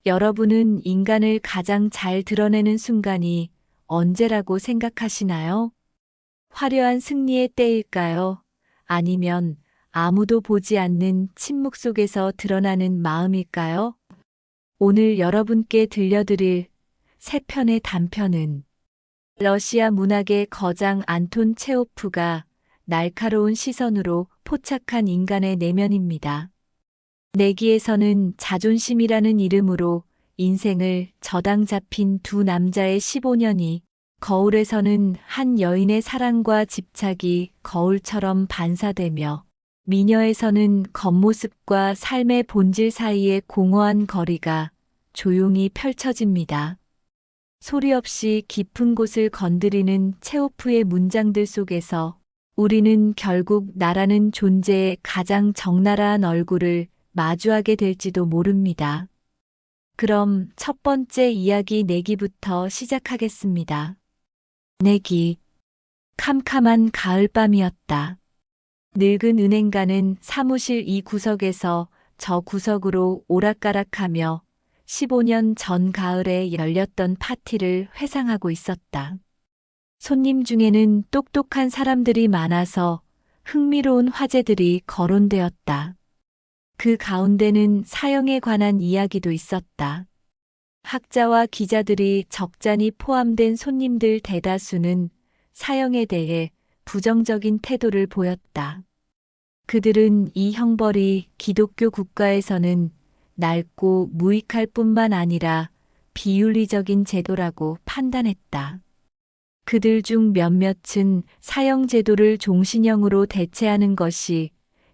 여러분은 인간을 가장 잘 드러내는 순간이 언제라고 생각하시나요? 화려한 승리의 때일까요? 아니면 아무도 보지 않는 침묵 속에서 드러나는 마음일까요? 오늘 여러분께 들려드릴 세 편의 단편은 러시아 문학의 거장 안톤 체호프가 날카로운 시선으로 포착한 인간의 내면입니다. 내기에서는 자존심이라는 이름으로 인생을 저당 잡힌 두 남자의 15년이, 거울에서는 한 여인의 사랑과 집착이 거울처럼 반사되며, 미녀에서는 겉모습과 삶의 본질 사이의 공허한 거리가 조용히 펼쳐집니다. 소리 없이 깊은 곳을 건드리는 체호프의 문장들 속에서 우리는 결국 나라는 존재의 가장 적나라한 얼굴을 마주하게 될지도 모릅니다. 그럼 첫 번째 이야기 내기부터 시작하겠습니다. 내기. 캄캄한 가을밤이었다. 늙은 은행가는 사무실 이 구석에서 저 구석으로 오락가락하며 15년 전 가을에 열렸던 파티를 회상하고 있었다. 손님 중에는 똑똑한 사람들이 많아서 흥미로운 화제들이 거론되었다. 그 가운데는 사형에 관한 이야기도 있었다. 학자와 기자들이 적잖이 포함된 손님들 대다수는 사형에 대해 부정적인 태도를 보였다. 그들은 이 형벌이 기독교 국가에서는 낡고 무익할 뿐만 아니라 비윤리적인 제도라고 판단했다. 그들 중 몇몇은 사형 제도를 종신형으로 대체하는 것이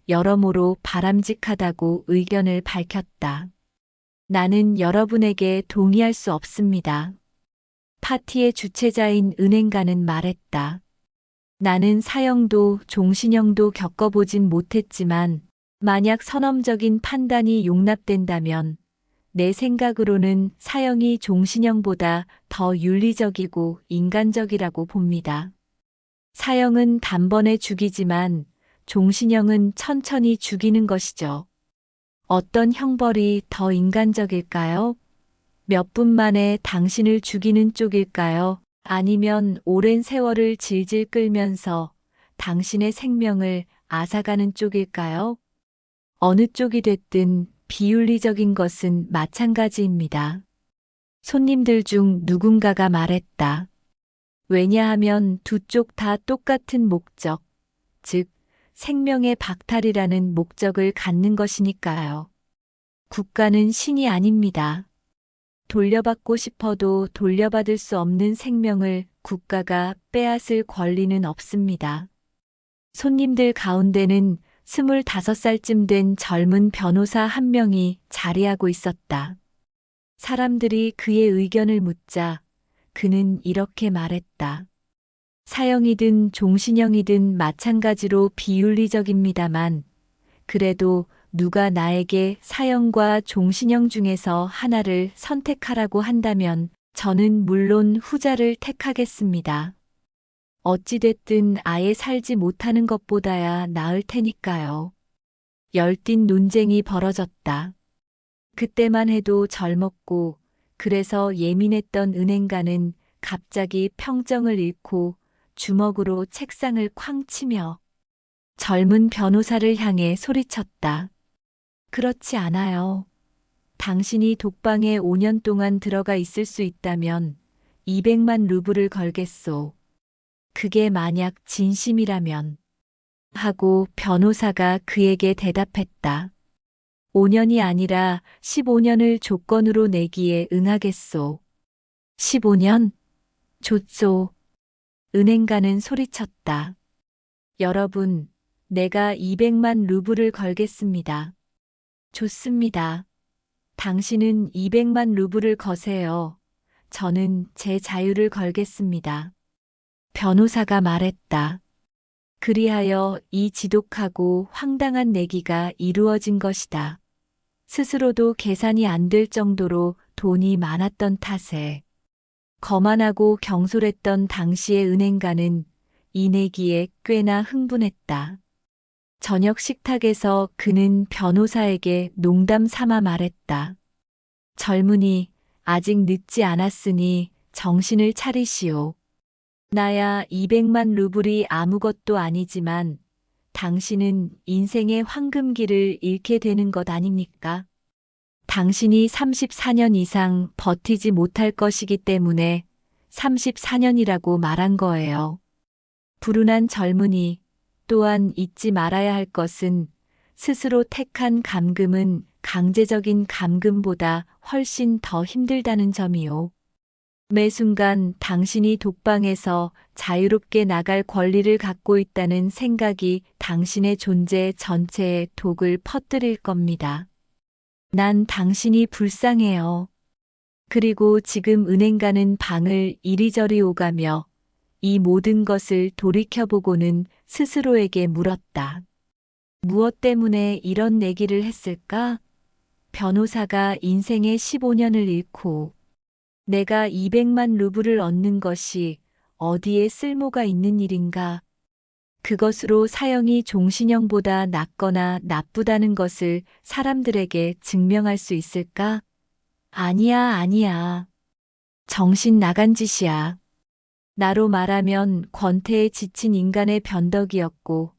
여러모로 바람직하다고 의견을 밝혔다. 나는 여러분에게 동의할 수 없습니다. 파티의 주최자인 은행가는 말했다. 나는 사형도 종신형도 겪어보진 못했지만 만약 선험적인 판단이 용납된다면 내 생각으로는 사형이 종신형보다 더 윤리적이고 인간적이라고 봅니다. 사형은 단번에 죽이지만 종신형은 천천히 죽이는 것이죠. 어떤 형벌이 더 인간적일까요? 몇 분 만에 당신을 죽이는 쪽일까요? 아니면 오랜 세월을 질질 끌면서 당신의 생명을 앗아가는 쪽일까요? 어느 쪽이 됐든 비윤리적인 것은 마찬가지입니다. 손님들 중 누군가가 말했다. 왜냐하면 두 쪽 다 똑같은 목적, 즉, 생명의 박탈이라는 목적을 갖는 것이니까요. 국가는 신이 아닙니다. 돌려받고 싶어도 돌려받을 수 없는 생명을 국가가 빼앗을 권리는 없습니다. 손님들 가운데는 25살쯤 된 젊은 변호사 한 명이 자리하고 있었다. 사람들이 그의 의견을 묻자 그는 이렇게 말했다. 사형이든 종신형이든 마찬가지로 비윤리적입니다만, 그래도 누가 나에게 사형과 종신형 중에서 하나를 선택하라고 한다면 저는 물론 후자를 택하겠습니다. 어찌됐든 아예 살지 못하는 것보다야 나을 테니까요. 열띤 논쟁이 벌어졌다. 그때만 해도 젊었고 그래서 예민했던 은행가는 갑자기 평정을 잃고 주먹으로 책상을 쾅 치며 젊은 변호사를 향해 소리쳤다. 그렇지 않아요. 당신이 독방에 5년 동안 들어가 있을 수 있다면 200만 루블을 걸겠소. 그게 만약 진심이라면. 하고 변호사가 그에게 대답했다. 5년이 아니라 15년을 조건으로 내기에 응하겠소. 15년? 좋소. 은행가는 소리쳤다. 여러분, 내가 200만 루블을 걸겠습니다. 좋습니다. 당신은 200만 루블을 거세요. 저는 제 자유를 걸겠습니다. 변호사가 말했다. 그리하여 이 지독하고 황당한 내기가 이루어진 것이다. 스스로도 계산이 안 될 정도로 돈이 많았던 탓에 거만하고 경솔했던 당시의 은행가는 이 내기에 꽤나 흥분했다. 저녁 식탁에서 그는 변호사에게 농담 삼아 말했다. 젊은이, 아직 늦지 않았으니 정신을 차리시오. 나야 200만 루블이 아무것도 아니지만 당신은 인생의 황금기를 잃게 되는 것 아닙니까? 당신이 34년 이상 버티지 못할 것이기 때문에 34년이라고 말한 거예요. 불운한 젊은이, 또한 잊지 말아야 할 것은 스스로 택한 감금은 강제적인 감금보다 훨씬 더 힘들다는 점이요. 매 순간 당신이 독방에서 자유롭게 나갈 권리를 갖고 있다는 생각이 당신의 존재 전체에 독을 퍼뜨릴 겁니다. 난 당신이 불쌍해요. 그리고 지금 은행 가는 방을 이리저리 오가며 이 모든 것을 돌이켜보고는 스스로에게 물었다. 무엇 때문에 이런 내기를 했을까? 변호사가 인생의 15년을 잃고 내가 200만 루블을 얻는 것이 어디에 쓸모가 있는 일인가? 그것으로 사형이 종신형보다 낫거나 나쁘다는 것을 사람들에게 증명할 수 있을까? 아니야, 아니야. 정신 나간 짓이야. 나로 말하면 권태에 지친 인간의 변덕이었고,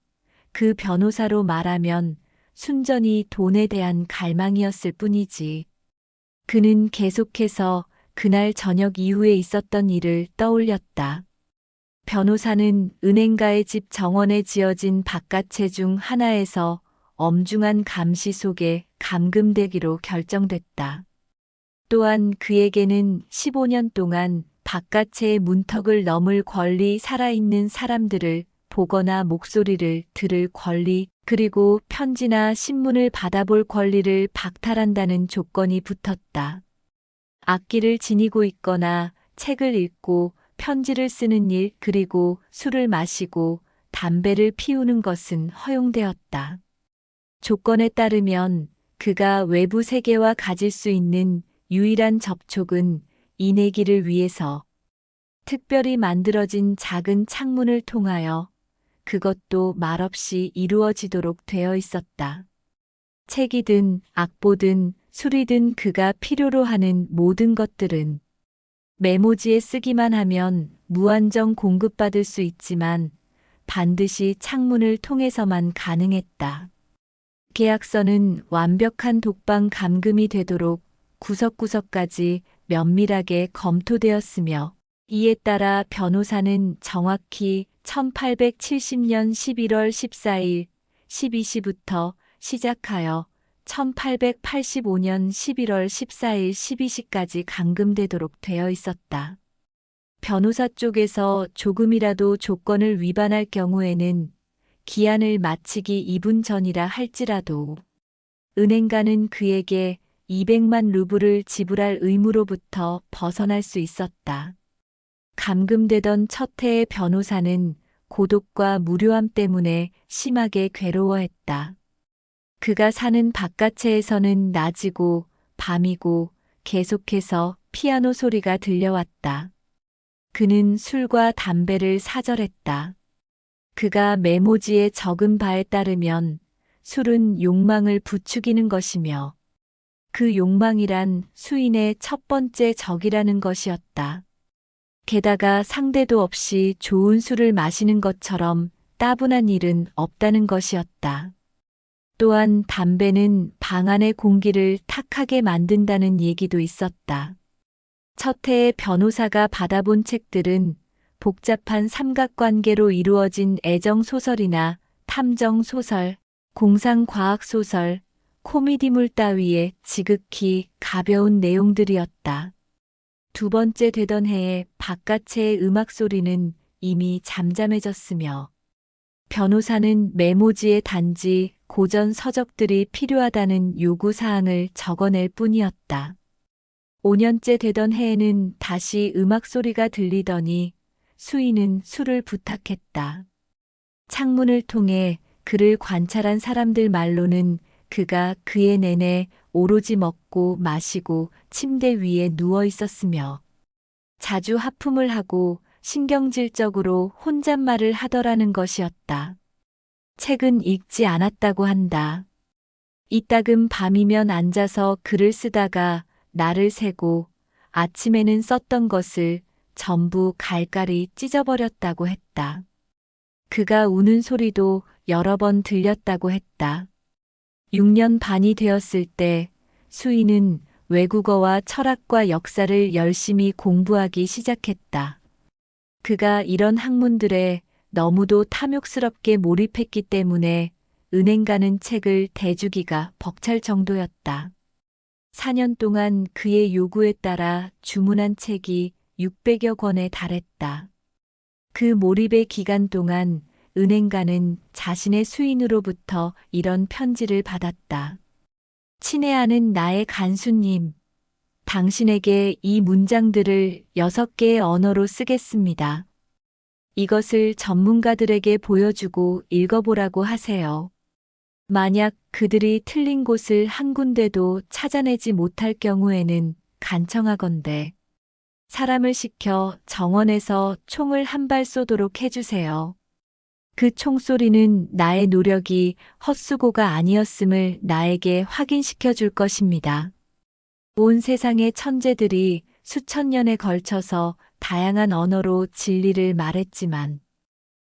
그 변호사로 말하면 순전히 돈에 대한 갈망이었을 뿐이지. 그는 계속해서 그날 저녁 이후에 있었던 일을 떠올렸다. 변호사는 은행가의 집 정원에 지어진 바깥채 중 하나에서 엄중한 감시 속에 감금되기로 결정됐다. 또한 그에게는 15년 동안 바깥채의 문턱을 넘을 권리, 살아있는 사람들을 보거나 목소리를 들을 권리, 그리고 편지나 신문을 받아볼 권리를 박탈한다는 조건이 붙었다. 악기를 지니고 있거나 책을 읽고 편지를 쓰는 일, 그리고 술을 마시고 담배를 피우는 것은 허용되었다. 조건에 따르면 그가 외부 세계와 가질 수 있는 유일한 접촉은 이 내기를 위해서 특별히 만들어진 작은 창문을 통하여 그것도 말없이 이루어지도록 되어 있었다. 책이든 악보든 술이든 그가 필요로 하는 모든 것들은 메모지에 쓰기만 하면 무한정 공급받을 수 있지만 반드시 창문을 통해서만 가능했다. 계약서는 완벽한 독방 감금이 되도록 구석구석까지 면밀하게 검토되었으며 이에 따라 변호사는 정확히 1870년 11월 14일 12시부터 시작하여 1885년 11월 14일 12시까지 감금되도록 되어 있었다. 변호사 쪽에서 조금이라도 조건을 위반할 경우에는 기한을 마치기 2분 전이라 할지라도 은행가는 그에게 200만 루블을 지불할 의무로부터 벗어날 수 있었다. 감금되던 첫 해의 변호사는 고독과 무료함 때문에 심하게 괴로워했다. 그가 사는 바깥채에서는 낮이고 밤이고 계속해서 피아노 소리가 들려왔다. 그는 술과 담배를 사절했다. 그가 메모지에 적은 바에 따르면 술은 욕망을 부추기는 것이며 그 욕망이란 수인의 첫 번째 적이라는 것이었다. 게다가 상대도 없이 좋은 술을 마시는 것처럼 따분한 일은 없다는 것이었다. 또한 담배는 방 안의 공기를 탁하게 만든다는 얘기도 있었다. 첫 해에 변호사가 받아본 책들은 복잡한 삼각관계로 이루어진 애정소설이나 탐정소설, 공상과학소설, 코미디물 따위의 지극히 가벼운 내용들이었다. 두 번째 되던 해에 바깥채의 음악 소리는 이미 잠잠해졌으며 변호사는 메모지에 단지 고전 서적들이 필요하다는 요구사항을 적어낼 뿐이었다. 5년째 되던 해에는 다시 음악 소리가 들리더니 수인은 술을 부탁했다. 창문을 통해 그를 관찰한 사람들 말로는 그가 그해 내내 오로지 먹고 마시고 침대 위에 누워 있었으며 자주 하품을 하고 신경질적으로 혼잣말을 하더라는 것이었다. 책은 읽지 않았다고 한다. 이따금 밤이면 앉아서 글을 쓰다가 날을 세고 아침에는 썼던 것을 전부 갈갈이 찢어버렸다고 했다. 그가 우는 소리도 여러 번 들렸다고 했다. 6년 반이 되었을 때 수인은 외국어와 철학과 역사를 열심히 공부하기 시작했다. 그가 이런 학문들에 너무도 탐욕스럽게 몰입했기 때문에 은행 가는 책을 대주기가 벅찰 정도였다. 4년 동안 그의 요구에 따라 주문한 책이 600여 권에 달했다. 그 몰입의 기간 동안 은행가는 자신의 수인으로부터 이런 편지를 받았다. 친애하는 나의 간수님, 당신에게 이 문장들을 6개의 언어로 쓰겠습니다. 이것을 전문가들에게 보여주고 읽어보라고 하세요. 만약 그들이 틀린 곳을 한 군데도 찾아내지 못할 경우에는 간청하건대 사람을 시켜 정원에서 총을 한 발 쏘도록 해주세요. 그 총소리는 나의 노력이 헛수고가 아니었음을 나에게 확인시켜 줄 것입니다. 온 세상의 천재들이 수천 년에 걸쳐서 다양한 언어로 진리를 말했지만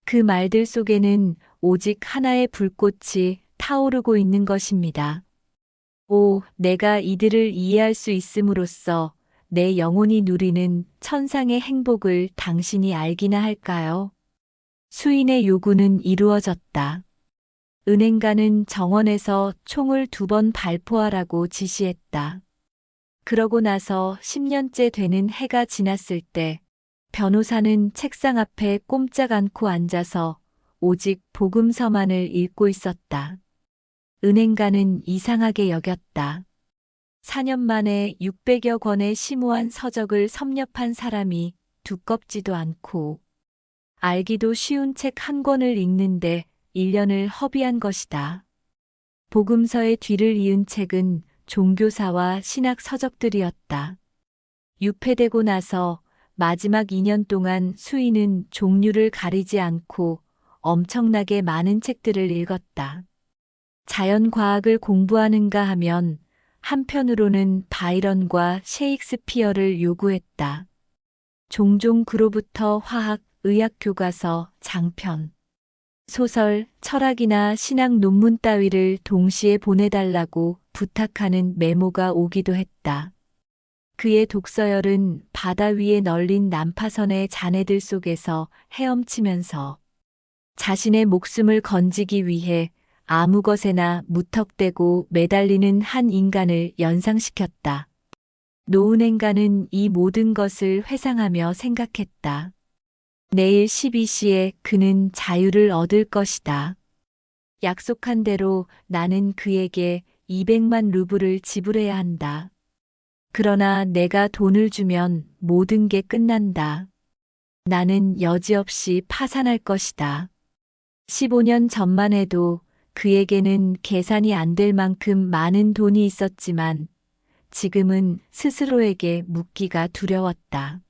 그 말들 속에는 오직 하나의 불꽃이 타오르고 있는 것입니다. 오, 내가 이들을 이해할 수 있음으로써 내 영혼이 누리는 천상의 행복을 당신이 알기나 할까요? 수인의 요구는 이루어졌다. 은행가는 정원에서 총을 2번 발포하라고 지시했다. 그러고 나서 10년째 되는 해가 지났을 때 변호사는 책상 앞에 꼼짝 않고 앉아서 오직 복음서만을 읽고 있었다. 은행가는 이상하게 여겼다. 4년 만에 600여 권의 심오한 서적을 섭렵한 사람이 두껍지도 않고 알기도 쉬운 책 한 권을 읽는데 1년을 허비한 것이다. 복음서의 뒤를 이은 책은 종교사와 신학 서적들이었다. 유폐되고 나서 마지막 2년 동안 수인은 종류를 가리지 않고 엄청나게 많은 책들을 읽었다. 자연과학을 공부하는가 하면 한편으로는 바이런과 셰익스피어를 요구했다. 종종 그로부터 화학, 의학 교과서, 장편, 소설, 철학이나 신학 논문 따위를 동시에 보내달라고 부탁하는 메모가 오기도 했다. 그의 독서열은 바다 위에 널린 난파선의 잔해들 속에서 헤엄치면서 자신의 목숨을 건지기 위해 아무 것에나 무턱대고 매달리는 한 인간을 연상시켰다. 노은행가는 이 모든 것을 회상하며 생각했다. 내일 12시에 그는 자유를 얻을 것이다. 약속한 대로 나는 그에게 200만 루블을 지불해야 한다. 그러나 내가 돈을 주면 모든 게 끝난다. 나는 여지없이 파산할 것이다. 15년 전만 해도 그에게는 계산이 안 될 만큼 많은 돈이 있었지만 지금은 스스로에게 묻기가 두려웠다.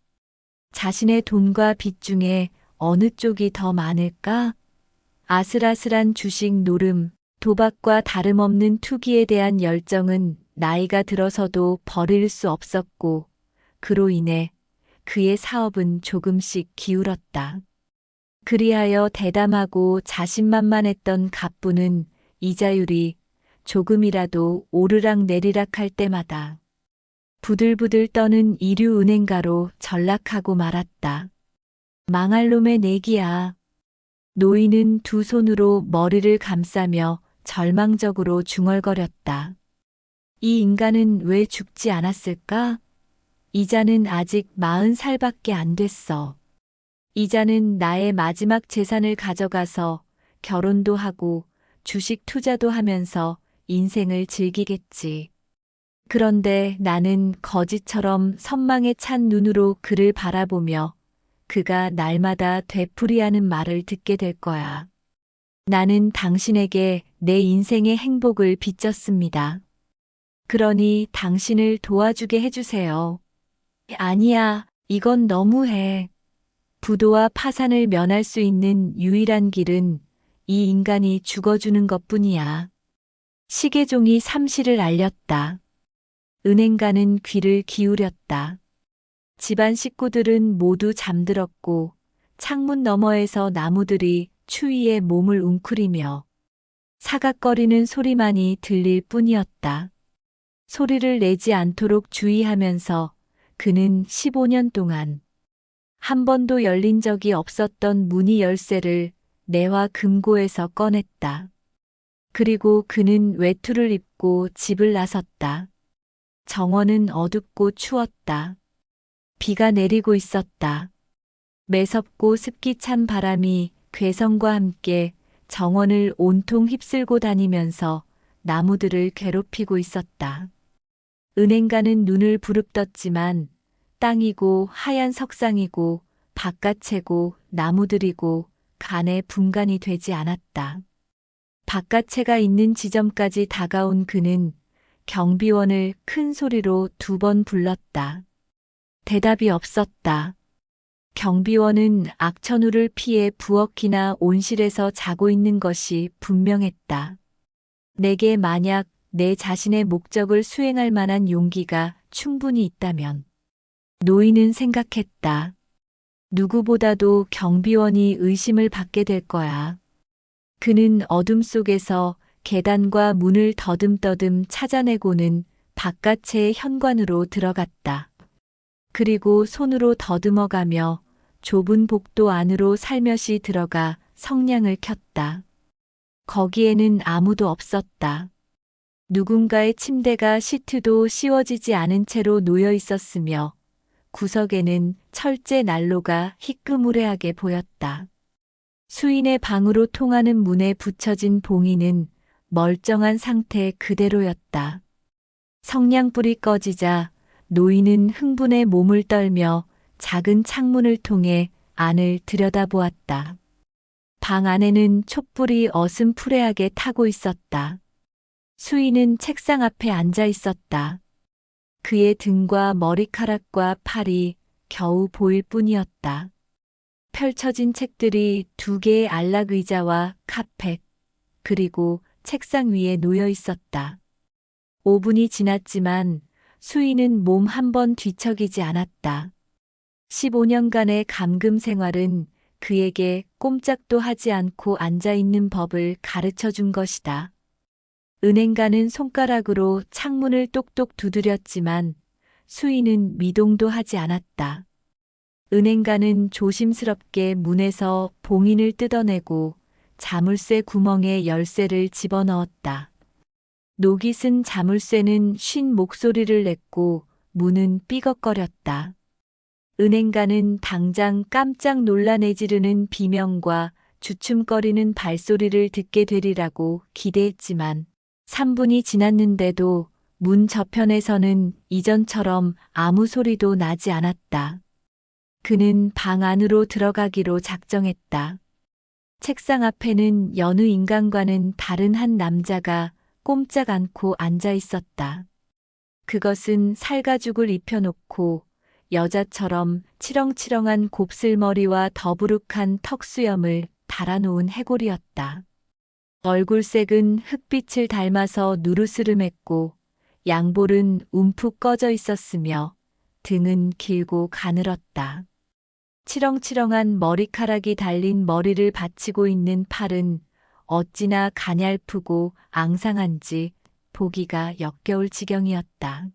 자신의 돈과 빚 중에 어느 쪽이 더 많을까? 아슬아슬한 주식 노름, 도박과 다름없는 투기에 대한 열정은 나이가 들어서도 버릴 수 없었고 그로 인해 그의 사업은 조금씩 기울었다. 그리하여 대담하고 자신만만했던 갑부는 이자율이 조금이라도 오르락내리락 할 때마다 부들부들 떠는 이류 은행가로 전락하고 말았다. 망할 놈의 내기야. 노인은 두 손으로 머리를 감싸며 절망적으로 중얼거렸다. 이 인간은 왜 죽지 않았을까? 이자는 아직 40살밖에 안 됐어. 이자는 나의 마지막 재산을 가져가서 결혼도 하고 주식 투자도 하면서 인생을 즐기겠지. 그런데 나는 거지처럼 선망에 찬 눈으로 그를 바라보며 그가 날마다 되풀이하는 말을 듣게 될 거야. 나는 당신에게 내 인생의 행복을 빚졌습니다. 그러니 당신을 도와주게 해주세요. 아니야, 이건 너무해. 부도와 파산을 면할 수 있는 유일한 길은 이 인간이 죽어주는 것뿐이야. 시계종이 삼시를 알렸다. 은행가는 귀를 기울였다. 집안 식구들은 모두 잠들었고 창문 너머에서 나무들이 추위에 몸을 웅크리며 사각거리는 소리만이 들릴 뿐이었다. 소리를 내지 않도록 주의하면서 그는 15년 동안 한 번도 열린 적이 없었던 문의 열쇠를 내화 금고에서 꺼냈다. 그리고 그는 외투를 입고 집을 나섰다. 정원은 어둡고 추웠다. 비가 내리고 있었다. 매섭고 습기 찬 바람이 괴성과 함께 정원을 온통 휩쓸고 다니면서 나무들을 괴롭히고 있었다. 은행가는 눈을 부릅떴지만 땅이고 하얀 석상이고 바깥채고 나무들이고 간에 분간이 되지 않았다. 바깥채가 있는 지점까지 다가온 그는 경비원을 큰 소리로 2번 불렀다. 대답이 없었다. 경비원은 악천후를 피해 부엌이나 온실에서 자고 있는 것이 분명했다. 내게 만약 내 자신의 목적을 수행할 만한 용기가 충분히 있다면. 노인은 생각했다. 누구보다도 경비원이 의심을 받게 될 거야. 그는 어둠 속에서 계단과 문을 더듬더듬 찾아내고는 바깥의 현관으로 들어갔다. 그리고 손으로 더듬어가며 좁은 복도 안으로 살며시 들어가 성냥을 켰다. 거기에는 아무도 없었다. 누군가의 침대가 시트도 씌워지지 않은 채로 놓여 있었으며 구석에는 철제 난로가 희끄무레하게 보였다. 수인의 방으로 통하는 문에 붙여진 봉인은 멀쩡한 상태 그대로였다. 성냥불이 꺼지자 노인은 흥분에 몸을 떨며 작은 창문을 통해 안을 들여다보았다. 방 안에는 촛불이 어슴푸레하게 타고 있었다. 수인은 책상 앞에 앉아 있었다. 그의 등과 머리카락과 팔이 겨우 보일 뿐이었다. 펼쳐진 책들이 2개의 안락 의자와 카펫, 그리고 책상 위에 놓여 있었다. 5분이 지났지만 수인은 몸 한 번 뒤척이지 않았다. 15년간의 감금 생활은 그에게 꼼짝도 하지 않고 앉아 있는 법을 가르쳐 준 것이다. 은행가는 손가락으로 창문을 똑똑 두드렸지만 수인은 미동도 하지 않았다. 은행가는 조심스럽게 문에서 봉인을 뜯어내고 자물쇠 구멍에 열쇠를 집어넣었다. 녹이 쓴 자물쇠는 쉰 목소리를 냈고 문은 삐걱거렸다. 은행가는 당장 깜짝 놀라내지르는 비명과 주춤거리는 발소리를 듣게 되리라고 기대했지만 3분이 지났는데도 문 저편에서는 이전처럼 아무 소리도 나지 않았다. 그는 방 안으로 들어가기로 작정했다. 책상 앞에는 여느 인간과는 다른 한 남자가 꼼짝 않고 앉아 있었다. 그것은 살가죽을 입혀놓고 여자처럼 치렁치렁한 곱슬머리와 더부룩한 턱수염을 달아놓은 해골이었다. 얼굴색은 흑빛을 닮아서 누르스름했고 양볼은 움푹 꺼져 있었으며 등은 길고 가늘었다. 치렁치렁한 머리카락이 달린 머리를 받치고 있는 팔은 어찌나 가냘프고 앙상한지 보기가 역겨울 지경이었다.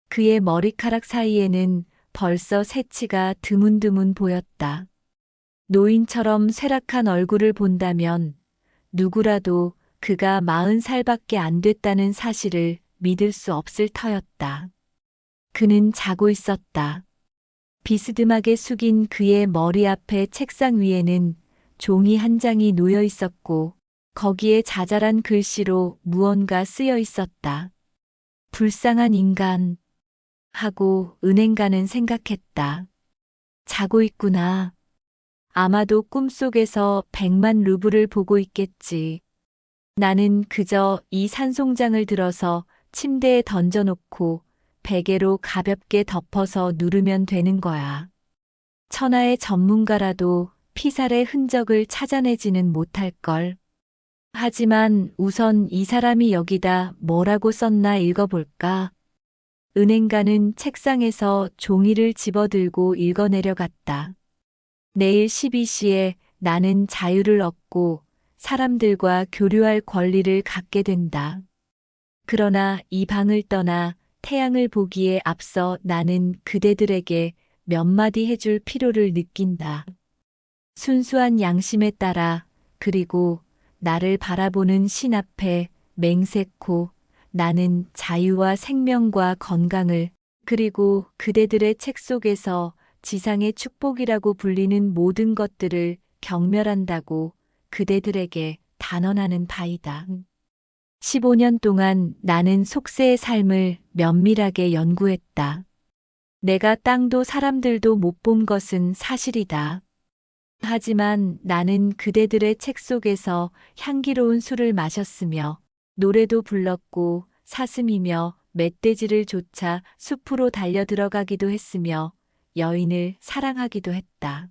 그의 머리카락 사이에는 벌써 새치가 드문드문 보였다. 노인처럼 쇠락한 얼굴을 본다면 누구라도 그가 40살밖에 안 됐다는 사실을 믿을 수 없을 터였다. 그는 자고 있었다. 비스듬하게 숙인 그의 머리 앞에 책상 위에는 종이 한 장이 놓여 있었고 거기에 자잘한 글씨로 무언가 쓰여 있었다. 불쌍한 인간 하고 은행가는 생각했다. 자고 있구나. 아마도 꿈속에서 100만 루블을 보고 있겠지. 나는 그저 이 산송장을 들어서 침대에 던져놓고 베개로 가볍게 덮어서 누르면 되는 거야. 천하의 전문가라도 피살의 흔적을 찾아내지는 못할걸. 하지만 우선 이 사람이 여기다 뭐라고 썼나 읽어볼까? 은행가는 책상에서 종이를 집어들고 읽어내려갔다. 내일 12시에 나는 자유를 얻고 사람들과 교류할 권리를 갖게 된다. 그러나 이 방을 떠나 태양을 보기에 앞서 나는 그대들에게 몇 마디 해줄 필요를 느낀다. 순수한 양심에 따라, 그리고 나를 바라보는 신 앞에 맹세코 나는 자유와 생명과 건강을, 그리고 그대들의 책 속에서 지상의 축복이라고 불리는 모든 것들을 경멸한다고 그대들에게 단언하는 바이다. 15년 동안 나는 속세의 삶을 면밀하게 연구했다. 내가 땅도 사람들도 못 본 것은 사실이다. 하지만 나는 그대들의 책 속에서 향기로운 술을 마셨으며 노래도 불렀고 사슴이며 멧돼지를 쫓아 숲으로 달려 들어가기도 했으며 여인을 사랑하기도 했다.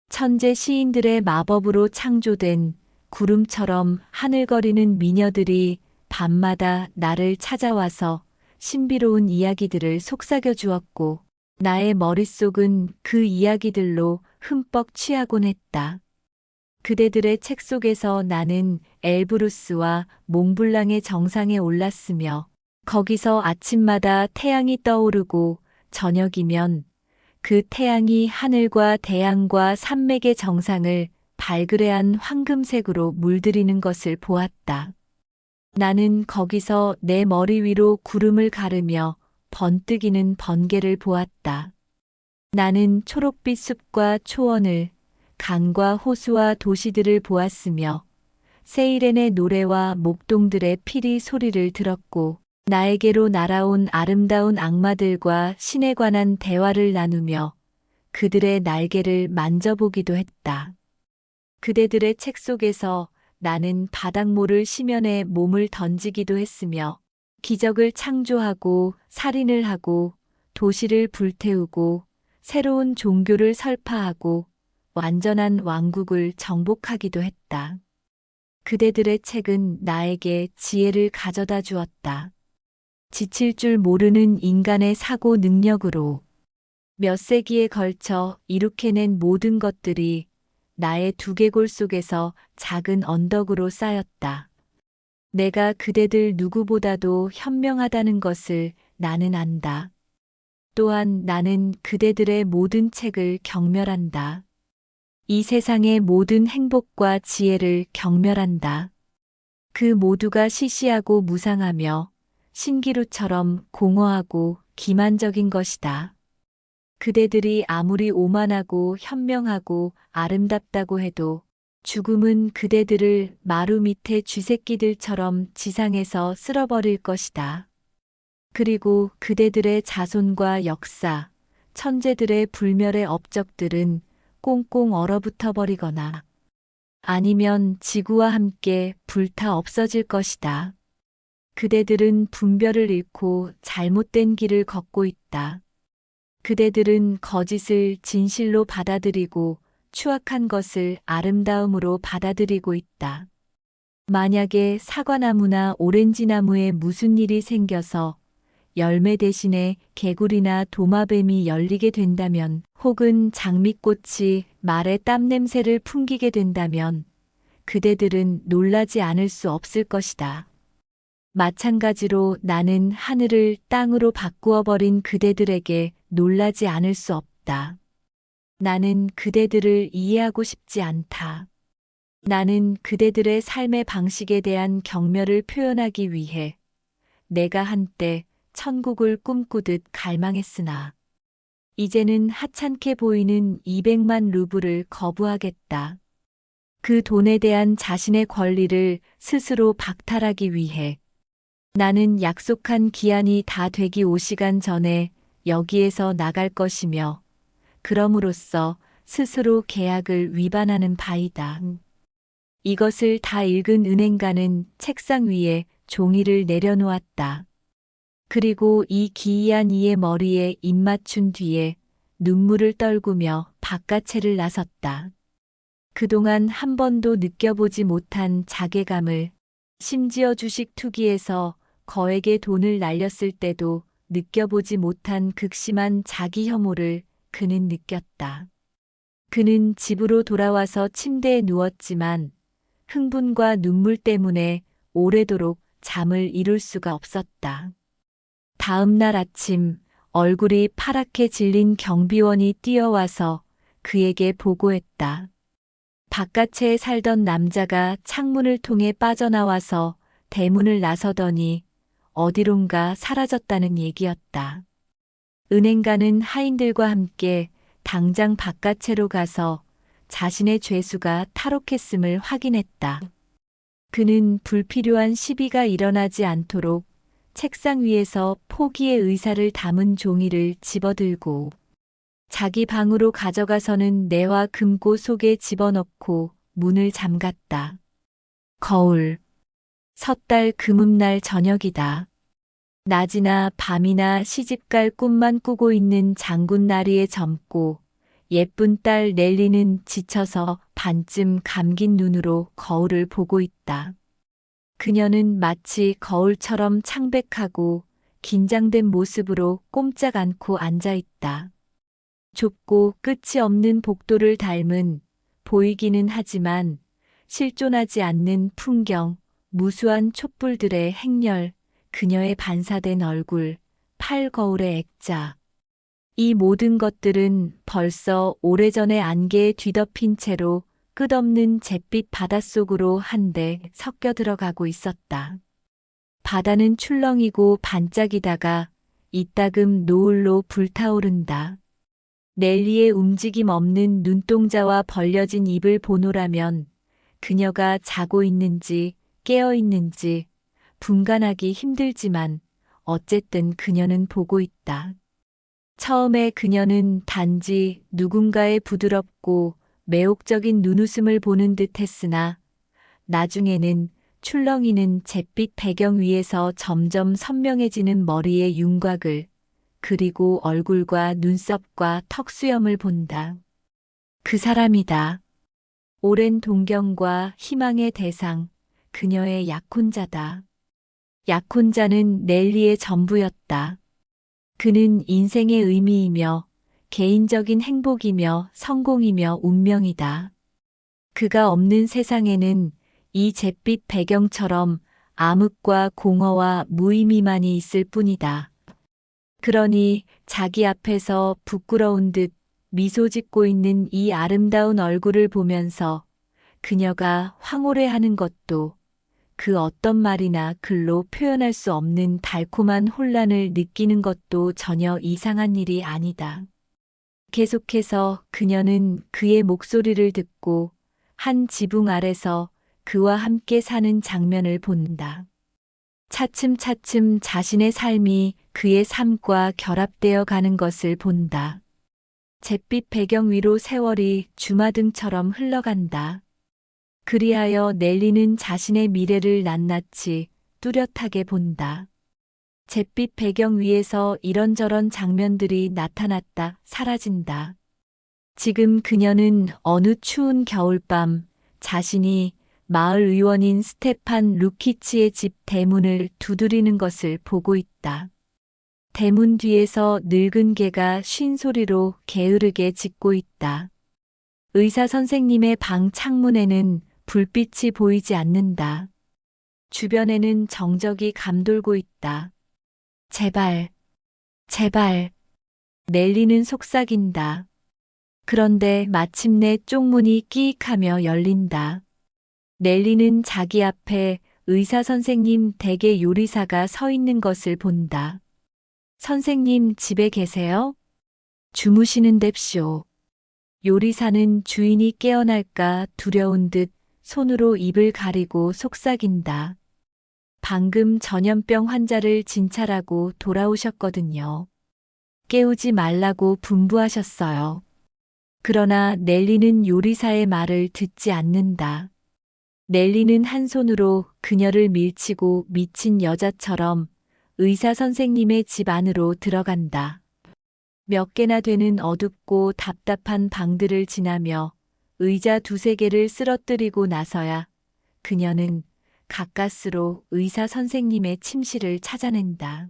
천재 시인들의 마법으로 창조된 구름처럼 하늘거리는 미녀들이 밤마다 나를 찾아와서 신비로운 이야기들을 속삭여 주었고 나의 머릿속은 그 이야기들로 흠뻑 취하곤 했다. 그대들의 책 속에서 나는 엘브루스와 몽블랑의 정상에 올랐으며 거기서 아침마다 태양이 떠오르고 저녁이면 그 태양이 하늘과 대양과 산맥의 정상을 발그레한 황금색으로 물들이는 것을 보았다. 나는 거기서 내 머리 위로 구름을 가르며 번뜩이는 번개를 보았다. 나는 초록빛 숲과 초원을, 강과 호수와 도시들을 보았으며 세이렌의 노래와 목동들의 피리 소리를 들었고 나에게로 날아온 아름다운 악마들과 신에 관한 대화를 나누며 그들의 날개를 만져보기도 했다. 그대들의 책 속에서 나는 바닥모를 심연에 몸을 던지기도 했으며 기적을 창조하고 살인을 하고 도시를 불태우고 새로운 종교를 설파하고 완전한 왕국을 정복하기도 했다. 그대들의 책은 나에게 지혜를 가져다 주었다. 지칠 줄 모르는 인간의 사고 능력으로 몇 세기에 걸쳐 이룩해낸 모든 것들이 나의 두개골 속에서 작은 언덕으로 쌓였다. 내가 그대들 누구보다도 현명하다는 것을 나는 안다. 또한 나는 그대들의 모든 책을 경멸한다. 이 세상의 모든 행복과 지혜를 경멸한다. 그 모두가 시시하고 무상하며 신기루처럼 공허하고 기만적인 것이다. 그대들이 아무리 오만하고 현명하고 아름답다고 해도 죽음은 그대들을 마루 밑의 쥐새끼들처럼 지상에서 쓸어버릴 것이다. 그리고 그대들의 자손과 역사, 천재들의 불멸의 업적들은 꽁꽁 얼어붙어 버리거나 아니면 지구와 함께 불타 없어질 것이다. 그대들은 분별을 잃고 잘못된 길을 걷고 있다. 그대들은 거짓을 진실로 받아들이고 추악한 것을 아름다움으로 받아들이고 있다. 만약에 사과나무나 오렌지나무에 무슨 일이 생겨서 열매 대신에 개구리나 도마뱀이 열리게 된다면 혹은 장미꽃이 말의 땀 냄새를 풍기게 된다면 그대들은 놀라지 않을 수 없을 것이다. 마찬가지로 나는 하늘을 땅으로 바꾸어 버린 그대들에게 놀라지 않을 수 없다. 나는 그대들을 이해하고 싶지 않다. 나는 그대들의 삶의 방식에 대한 경멸을 표현하기 위해 내가 한때 천국을 꿈꾸듯 갈망했으나 이제는 하찮게 보이는 200만 루블을 거부하겠다. 그 돈에 대한 자신의 권리를 스스로 박탈하기 위해 나는 약속한 기한이 다 되기 5시간 전에 여기에서 나갈 것이며 그럼으로써 스스로 계약을 위반하는 바이다. 이것을 다 읽은 은행가는 책상 위에 종이를 내려놓았다. 그리고 이 기이한 이의 머리에 입 맞춘 뒤에 눈물을 떨구며 바깥채를 나섰다. 그동안 한 번도 느껴보지 못한 자괴감을, 심지어 주식 투기에서 거액의 돈을 날렸을 때도 느껴보지 못한 극심한 자기 혐오를 그는 느꼈다. 그는 집으로 돌아와서 침대에 누웠지만 흥분과 눈물 때문에 오래도록 잠을 이룰 수가 없었다. 다음 날 아침 얼굴이 파랗게 질린 경비원이 뛰어와서 그에게 보고했다. 바깥에 살던 남자가 창문을 통해 빠져나와서 대문을 나서더니 어디론가 사라졌다는 얘기였다. 은행가는 하인들과 함께 당장 바깥으로 가서 자신의 죄수가 탈옥했음을 확인했다. 그는 불필요한 시비가 일어나지 않도록 책상 위에서 포기의 의사를 담은 종이를 집어들고 자기 방으로 가져가서는 뇌와 금고 속에 집어넣고 문을 잠갔다. 거울. 섣달 금음날 저녁이다. 낮이나 밤이나 시집갈 꿈만 꾸고 있는 장군 나리에 젊고 예쁜 딸 넬리는 지쳐서 반쯤 감긴 눈으로 거울을 보고 있다. 그녀는 마치 거울처럼 창백하고 긴장된 모습으로 꼼짝 않고 앉아 있다. 좁고 끝이 없는 복도를 닮은 보이기는 하지만 실존하지 않는 풍경, 무수한 촛불들의 행렬, 그녀의 반사된 얼굴, 팔 거울의 액자. 이 모든 것들은 벌써 오래전에 안개에 뒤덮인 채로 끝없는 잿빛 바닷속으로 한데 섞여 들어가고 있었다. 바다는 출렁이고 반짝이다가 이따금 노을로 불타오른다. 넬리의 움직임 없는 눈동자와 벌려진 입을 보노라면 그녀가 자고 있는지 깨어 있는지 분간하기 힘들지만 어쨌든 그녀는 보고 있다. 처음에 그녀는 단지 누군가의 부드럽고 매혹적인 눈웃음을 보는 듯 했으나 나중에는 출렁이는 잿빛 배경 위에서 점점 선명해지는 머리의 윤곽을 그리고 얼굴과 눈썹과 턱수염을 본다. 그 사람이다. 오랜 동경과 희망의 대상, 그녀의 약혼자다. 약혼자는 넬리의 전부였다. 그는 인생의 의미이며 개인적인 행복이며 성공이며 운명이다. 그가 없는 세상에는 이 잿빛 배경처럼 암흑과 공허와 무의미만이 있을 뿐이다. 그러니 자기 앞에서 부끄러운 듯 미소 짓고 있는 이 아름다운 얼굴을 보면서 그녀가 황홀해하는 것도 그 어떤 말이나 글로 표현할 수 없는 달콤한 혼란을 느끼는 것도 전혀 이상한 일이 아니다. 계속해서 그녀는 그의 목소리를 듣고 한 지붕 아래서 그와 함께 사는 장면을 본다. 차츰차츰 자신의 삶이 그의 삶과 결합되어 가는 것을 본다. 잿빛 배경 위로 세월이 주마등처럼 흘러간다. 그리하여 넬리는 자신의 미래를 낱낱이 뚜렷하게 본다. 잿빛 배경 위에서 이런저런 장면들이 나타났다, 사라진다. 지금 그녀는 어느 추운 겨울밤 자신이 마을 의원인 스테판 루키치의 집 대문을 두드리는 것을 보고 있다. 대문 뒤에서 늙은 개가 쉰 소리로 게으르게 짖고 있다. 의사 선생님의 방 창문에는 불빛이 보이지 않는다. 주변에는 정적이 감돌고 있다. 제발, 제발. 넬리는 속삭인다. 그런데 마침내 쪽문이 끼익하며 열린다. 넬리는 자기 앞에 의사 선생님 댁의 요리사가 서 있는 것을 본다. 선생님 집에 계세요? 주무시는뎁쇼. 요리사는 주인이 깨어날까 두려운 듯 손으로 입을 가리고 속삭인다. 방금 전염병 환자를 진찰하고 돌아오셨거든요. 깨우지 말라고 분부하셨어요. 그러나 넬리는 요리사의 말을 듣지 않는다. 넬리는 한 손으로 그녀를 밀치고 미친 여자처럼 의사 선생님의 집 안으로 들어간다. 몇 개나 되는 어둡고 답답한 방들을 지나며 의자 두세 개를 쓰러뜨리고 나서야 그녀는 가까스로 의사 선생님의 침실을 찾아낸다.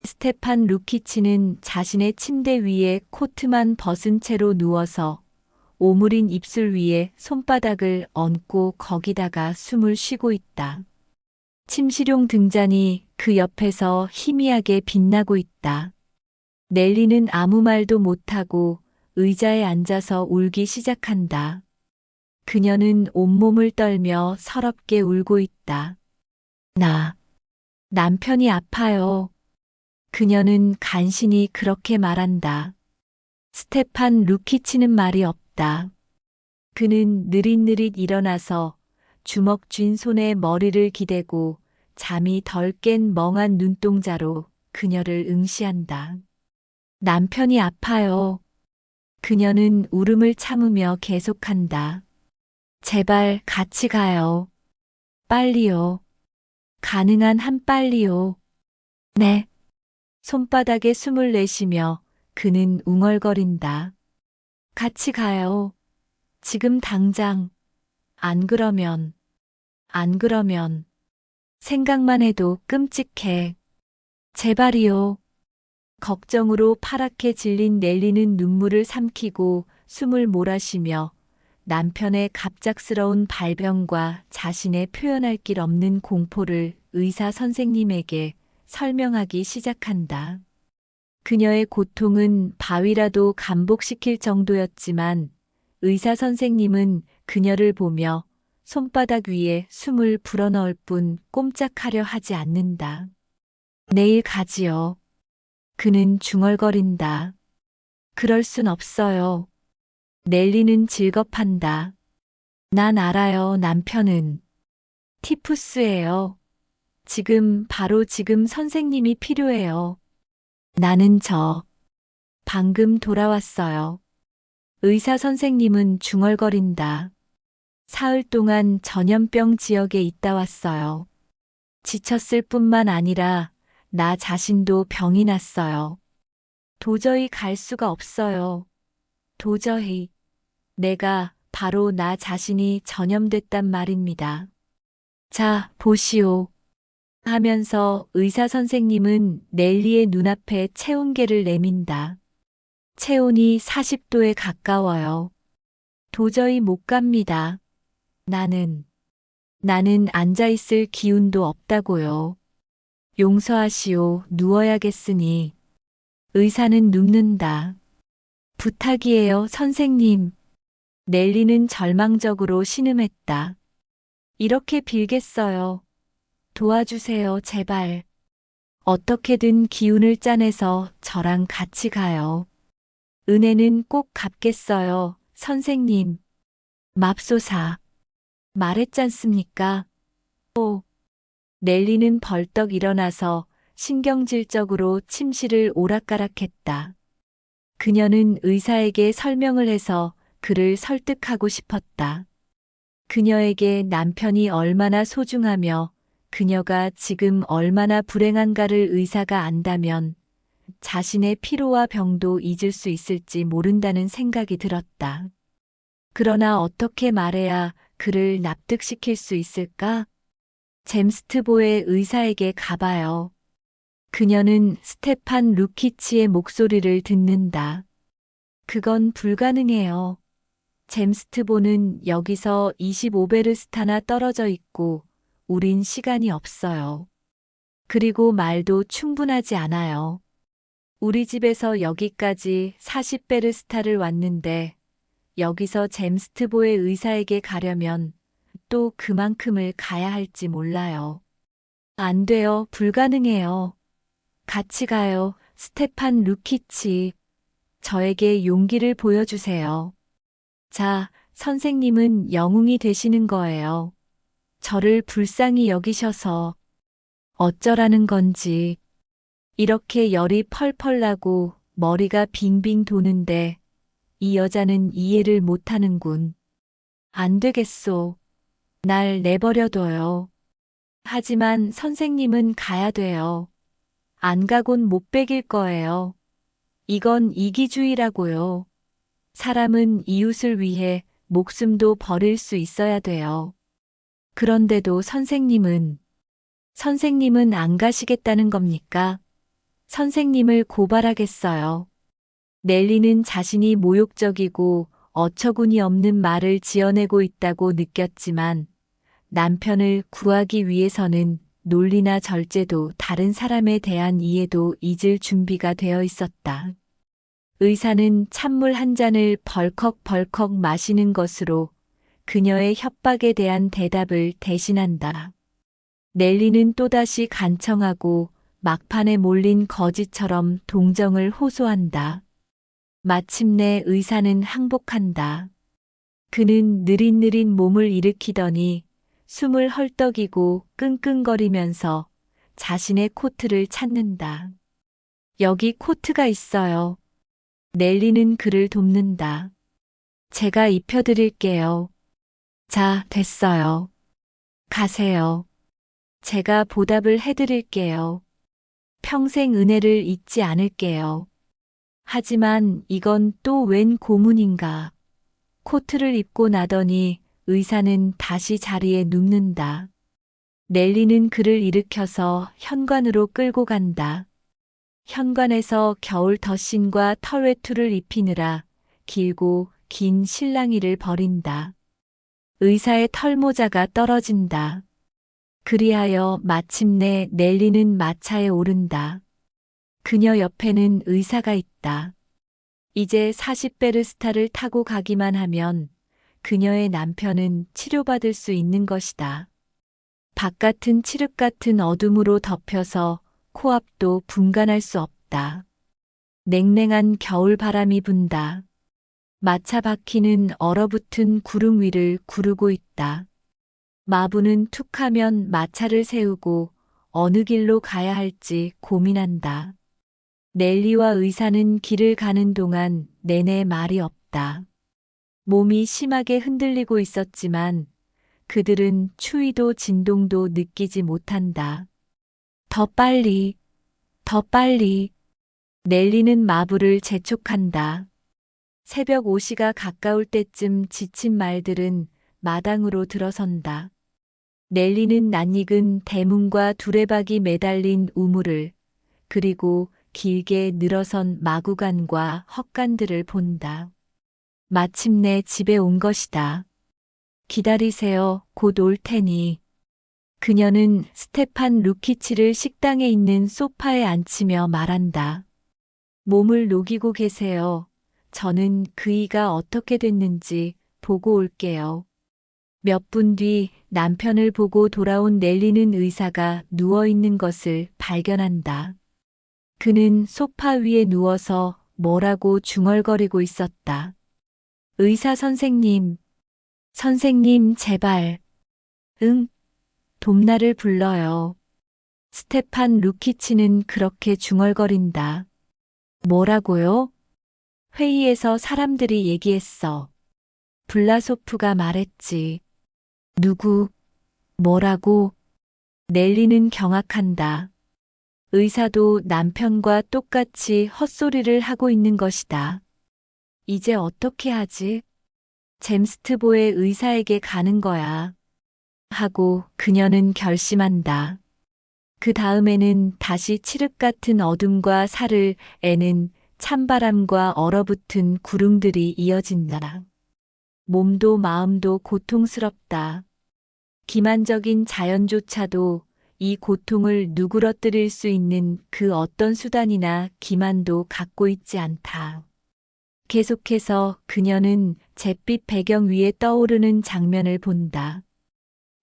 스테판 루키치는 자신의 침대 위에 코트만 벗은 채로 누워서 오므린 입술 위에 손바닥을 얹고 거기다가 숨을 쉬고 있다. 침실용 등잔이 그 옆에서 희미하게 빛나고 있다. 넬리는 아무 말도 못하고 의자에 앉아서 울기 시작한다. 그녀는 온몸을 떨며 서럽게 울고 있다. 남편이 아파요. 그녀는 간신히 그렇게 말한다. 스테판 루키치는 말이 없다. 그는 느릿느릿 일어나서 주먹 쥔 손에 머리를 기대고 잠이 덜 깬 멍한 눈동자로 그녀를 응시한다. 남편이 아파요. 그녀는 울음을 참으며 계속한다. 제발 같이 가요. 빨리요. 가능한 한 빨리요. 네. 손바닥에 숨을 내쉬며 그는 웅얼거린다. 같이 가요. 지금 당장. 안 그러면. 생각만 해도 끔찍해. 제발이요. 걱정으로 파랗게 질린 넬리는 눈물을 삼키고 숨을 몰아쉬며 남편의 갑작스러운 발병과 자신의 표현할 길 없는 공포를 의사 선생님에게 설명하기 시작한다. 그녀의 고통은 바위라도 감복시킬 정도였지만 의사 선생님은 그녀를 보며 손바닥 위에 숨을 불어넣을 뿐 꼼짝하려 하지 않는다. 내일 가지요. 그는 중얼거린다. 그럴 순 없어요. 넬리는 질겁한다. 난 알아요, 남편은. 티푸스예요. 바로 지금 선생님이 필요해요. 나는 방금 돌아왔어요. 의사 선생님은 중얼거린다. 사흘 동안 전염병 지역에 있다 왔어요. 지쳤을 뿐만 아니라 나 자신도 병이 났어요. 도저히 갈 수가 없어요. 도저히. 내가 바로 나 자신이 전염됐단 말입니다. 자, 보시오. 하면서 의사 선생님은 넬리의 눈앞에 체온계를 내민다. 체온이 40도에 가까워요. 도저히 못 갑니다. 나는 앉아있을 기운도 없다고요. 용서하시오. 누워야겠으니. 의사는 눕는다. 부탁이에요, 선생님. 넬리는 절망적으로 신음했다. 이렇게 빌겠어요. 도와주세요, 제발. 어떻게든 기운을 짜내서 저랑 같이 가요. 은혜는 꼭 갚겠어요, 선생님. 맙소사. 말했잖습니까? 넬리는 벌떡 일어나서 신경질적으로 침실을 오락가락했다. 그녀는 의사에게 설명을 해서 그를 설득하고 싶었다. 그녀에게 남편이 얼마나 소중하며 그녀가 지금 얼마나 불행한가를 의사가 안다면 자신의 피로와 병도 잊을 수 있을지 모른다는 생각이 들었다. 그러나 어떻게 말해야 그를 납득시킬 수 있을까? 잼스트보의 의사에게 가봐요. 그녀는 스테판 루키치의 목소리를 듣는다. 그건 불가능해요. 잼스트보는 여기서 25베르스타나 떨어져 있고 우린 시간이 없어요. 그리고 말도 충분하지 않아요. 우리 집에서 여기까지 40베르스타를 왔는데 여기서 잼스트보의 의사에게 가려면 또 그만큼을 가야 할지 몰라요. 안 돼요. 불가능해요. 같이 가요. 스테판 루키치. 저에게 용기를 보여주세요. 자, 선생님은 영웅이 되시는 거예요. 저를 불쌍히 여기셔서 어쩌라는 건지. 이렇게 열이 펄펄 나고 머리가 빙빙 도는데 이 여자는 이해를 못하는군. 안 되겠소. 날 내버려둬요. 하지만 선생님은 가야 돼요. 안 가곤 못 베길 거예요. 이건 이기주의라고요. 사람은 이웃을 위해 목숨도 버릴 수 있어야 돼요. 그런데도 선생님은 안 가시겠다는 겁니까? 선생님을 고발하겠어요. 넬리는 자신이 모욕적이고 어처구니 없는 말을 지어내고 있다고 느꼈지만 남편을 구하기 위해서는 논리나 절제도 다른 사람에 대한 이해도 잊을 준비가 되어 있었다. 의사는 찬물 한 잔을 벌컥벌컥 마시는 것으로 그녀의 협박에 대한 대답을 대신한다. 넬리는 또다시 간청하고 막판에 몰린 거지처럼 동정을 호소한다. 마침내 의사는 항복한다. 그는 느릿느릿 몸을 일으키더니 숨을 헐떡이고 끙끙거리면서 자신의 코트를 찾는다. 여기 코트가 있어요. 넬리는 그를 돕는다. 제가 입혀드릴게요. 자, 됐어요. 가세요. 제가 보답을 해드릴게요. 평생 은혜를 잊지 않을게요. 하지만 이건 또 웬 고문인가. 코트를 입고 나더니 의사는 다시 자리에 눕는다. 넬리는 그를 일으켜서 현관으로 끌고 간다. 현관에서 겨울 덧신과 털외투를 입히느라 길고 긴 실랑이를 벌인다. 의사의 털모자가 떨어진다. 그리하여 마침내 넬리는 마차에 오른다. 그녀 옆에는 의사가 있다. 이제 40베르스타를 타고 가기만 하면 그녀의 남편은 치료받을 수 있는 것이다. 바깥은 칠흑 같은 어둠으로 덮여서 코앞도 분간할 수 없다. 냉랭한 겨울 바람이 분다. 마차 바퀴는 얼어붙은 구름 위를 구르고 있다. 마부는 툭하면 마차를 세우고 어느 길로 가야 할지 고민한다. 넬리와 의사는 길을 가는 동안 내내 말이 없다. 몸이 심하게 흔들리고 있었지만 그들은 추위도 진동도 느끼지 못한다. 더 빨리, 더 빨리. 넬리는 마부를 재촉한다. 새벽 5시가 가까울 때쯤 지친 말들은 마당으로 들어선다. 넬리는 낯익은 대문과 두레박이 매달린 우물을 그리고 길게 늘어선 마구간과 헛간들을 본다. 마침내 집에 온 것이다. 기다리세요. 곧 올 테니. 그녀는 스테판 루키치를 식당에 있는 소파에 앉히며 말한다. 몸을 녹이고 계세요. 저는 그이가 어떻게 됐는지 보고 올게요. 몇 분 뒤 남편을 보고 돌아온 넬리는 의사가 누워 있는 것을 발견한다. 그는 소파 위에 누워서 뭐라고 중얼거리고 있었다. 의사 선생님, 선생님 제발. 응, 돕나를 불러요. 스테판 루키치는 그렇게 중얼거린다. 뭐라고요? 회의에서 사람들이 얘기했어. 블라소프가 말했지. 누구, 뭐라고? 넬리는 경악한다. 의사도 남편과 똑같이 헛소리를 하고 있는 것이다. 이제 어떻게 하지? 잼스트보의 의사에게 가는 거야. 하고 그녀는 결심한다. 그 다음에는 다시 칠흑 같은 어둠과 살을 애는 찬바람과 얼어붙은 구름들이 이어진다. 몸도 마음도 고통스럽다. 기만적인 자연조차도 이 고통을 누그러뜨릴 수 있는 그 어떤 수단이나 기만도 갖고 있지 않다. 계속해서 그녀는 잿빛 배경 위에 떠오르는 장면을 본다.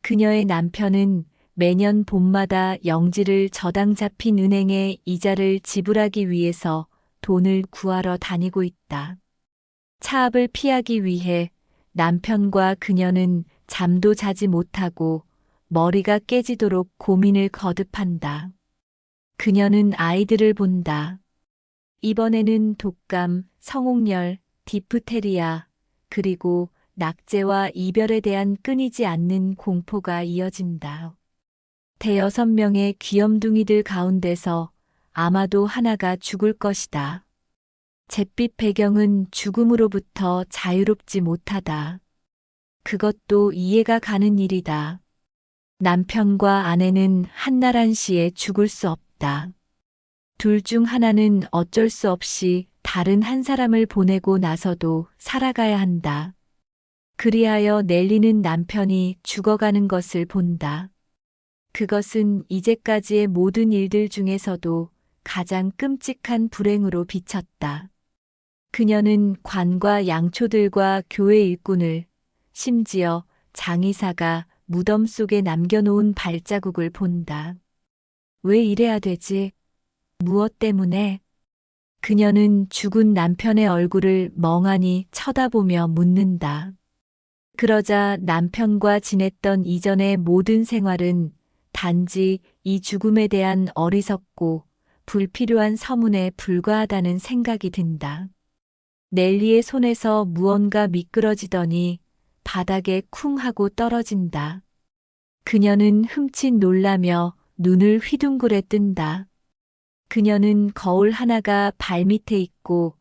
그녀의 남편은 매년 봄마다 영지를 저당 잡힌 은행에 이자를 지불하기 위해서 돈을 구하러 다니고 있다. 차압을 피하기 위해 남편과 그녀는 잠도 자지 못하고 머리가 깨지도록 고민을 거듭한다. 그녀는 아이들을 본다. 이번에는 독감, 성홍열, 디프테리아, 그리고 낙제와 이별에 대한 끊이지 않는 공포가 이어진다. 대여섯 명의 귀염둥이들 가운데서 아마도 하나가 죽을 것이다. 잿빛 배경은 죽음으로부터 자유롭지 못하다. 그것도 이해가 가는 일이다. 남편과 아내는 한날 한시에 죽을 수 없다. 둘 중 하나는 어쩔 수 없이 다른 한 사람을 보내고 나서도 살아가야 한다. 그리하여 넬리는 남편이 죽어가는 것을 본다. 그것은 이제까지의 모든 일들 중에서도 가장 끔찍한 불행으로 비쳤다. 그녀는 관과 양초들과 교회 일꾼을, 심지어 장의사가 무덤 속에 남겨놓은 발자국을 본다. 왜 이래야 되지? 무엇 때문에? 그녀는 죽은 남편의 얼굴을 멍하니 쳐다보며 묻는다. 그러자 남편과 지냈던 이전의 모든 생활은 단지 이 죽음에 대한 어리석고 불필요한 서문에 불과하다는 생각이 든다. 넬리의 손에서 무언가 미끄러지더니 바닥에 쿵 하고 떨어진다. 그녀는 흠칫 놀라며 눈을 휘둥그레 뜬다. 그녀는 거울 하나가 발밑에 있고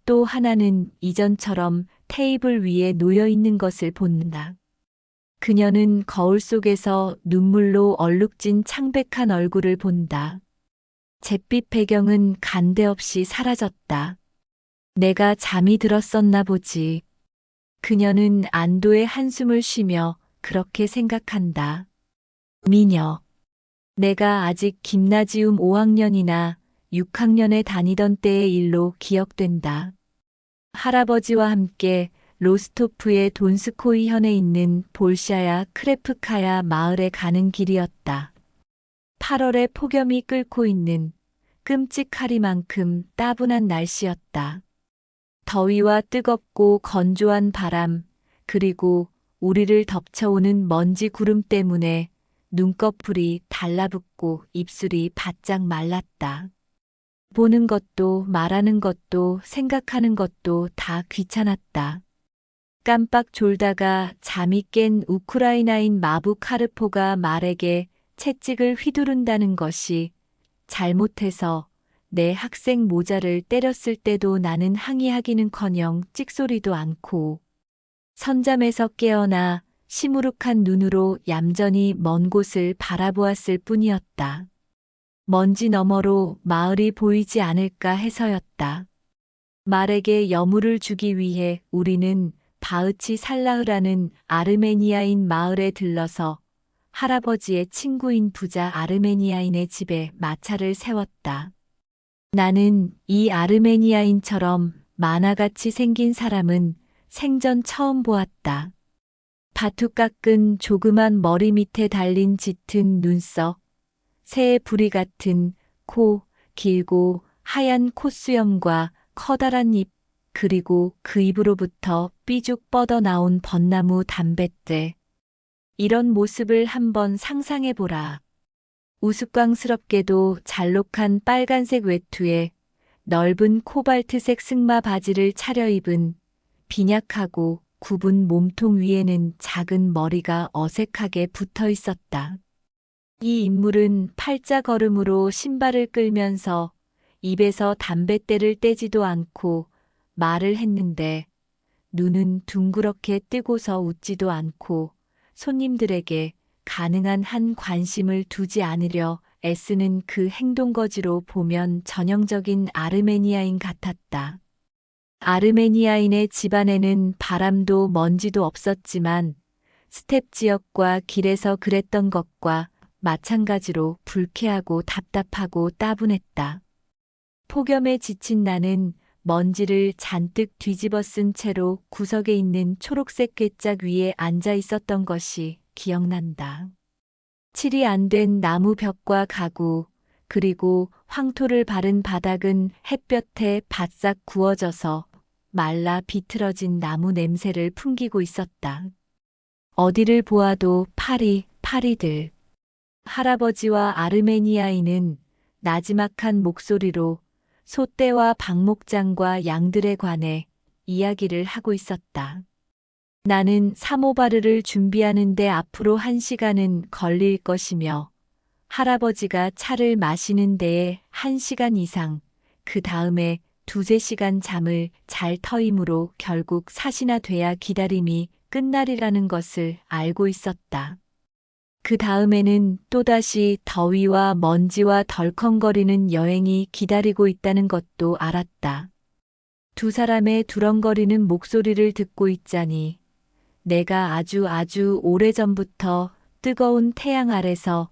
또 하나는 이전처럼 테이블 위에 놓여 있는 것을 본다. 그녀는 거울 속에서 눈물로 얼룩진 창백한 얼굴을 본다. 잿빛 배경은 간데없이 사라졌다. 내가 잠이 들었었나 보지. 그녀는 안도의 한숨을 쉬며 그렇게 생각한다. 미녀. 내가 아직 김나지움 5학년이나 6학년에 다니던 때의 일로 기억된다. 할아버지와 함께 로스토프의 돈스코이 현에 있는 볼샤야 크레프카야 마을에 가는 길이었다. 8월에 폭염이 끓고 있는 끔찍하리만큼 따분한 날씨였다. 더위와 뜨겁고 건조한 바람, 그리고 우리를 덮쳐오는 먼지 구름 때문에 눈꺼풀이 달라붙고 입술이 바짝 말랐다. 보는 것도 말하는 것도 생각하는 것도 다 귀찮았다. 깜빡 졸다가 잠이 깬 우크라이나인 마부 카르포가 말에게 채찍을 휘두른다는 것이 잘못해서 내 학생 모자를 때렸을 때도 나는 항의하기는커녕 찍소리도 않고 선잠에서 깨어나 시무룩한 눈으로 얌전히 먼 곳을 바라보았을 뿐이었다. 먼지 너머로 마을이 보이지 않을까 해서였다. 말에게 여물을 주기 위해 우리는 바으치 살라흐라는 아르메니아인 마을에 들러서 할아버지의 친구인 부자 아르메니아인의 집에 마차를 세웠다. 나는 이 아르메니아인처럼 만화같이 생긴 사람은 생전 처음 보았다. 바투 깎은 조그만 머리 밑에 달린 짙은 눈썹, 새의 부리 같은 코, 길고 하얀 콧수염과 커다란 입, 그리고 그 입으로부터 삐죽 뻗어나온 벚나무 담뱃대. 이런 모습을 한번 상상해보라. 우스꽝스럽게도 잘록한 빨간색 외투에 넓은 코발트색 승마 바지를 차려입은 빈약하고 굽은 몸통 위에는 작은 머리가 어색하게 붙어 있었다. 이 인물은 팔자 걸음으로 신발을 끌면서 입에서 담뱃대를 떼지도 않고 말을 했는데 눈은 둥그렇게 뜨고서 웃지도 않고 손님들에게 가능한 한 관심을 두지 않으려 애쓰는 그 행동거지로 보면 전형적인 아르메니아인 같았다. 아르메니아인의 집안에는 바람도 먼지도 없었지만 스텝 지역과 길에서 그랬던 것과 마찬가지로 불쾌하고 답답하고 따분했다. 폭염에 지친 나는 먼지를 잔뜩 뒤집어 쓴 채로 구석에 있는 초록색 괴짝 위에 앉아 있었던 것이 기억난다. 칠이 안 된 나무 벽과 가구, 그리고 황토를 바른 바닥은 햇볕에 바싹 구워져서 말라 비틀어진 나무 냄새를 풍기고 있었다. 어디를 보아도 파리들. 할아버지와 아르메니아인은 나지막한 목소리로 소떼와 박목장과 양들에 관해 이야기를 하고 있었다. 나는 사모바르를 준비하는데 앞으로 1시간은 걸릴 것이며 할아버지가 차를 마시는 데에 1시간 이상, 그 다음에 2~3시간 잠을 잘 터이므로 결국 4시나 돼야 기다림이 끝나리라는 것을 알고 있었다. 그 다음에는 또다시 더위와 먼지와 덜컹거리는 여행이 기다리고 있다는 것도 알았다. 두 사람의 두렁거리는 목소리를 듣고 있자니 내가 아주 오래전부터 뜨거운 태양 아래서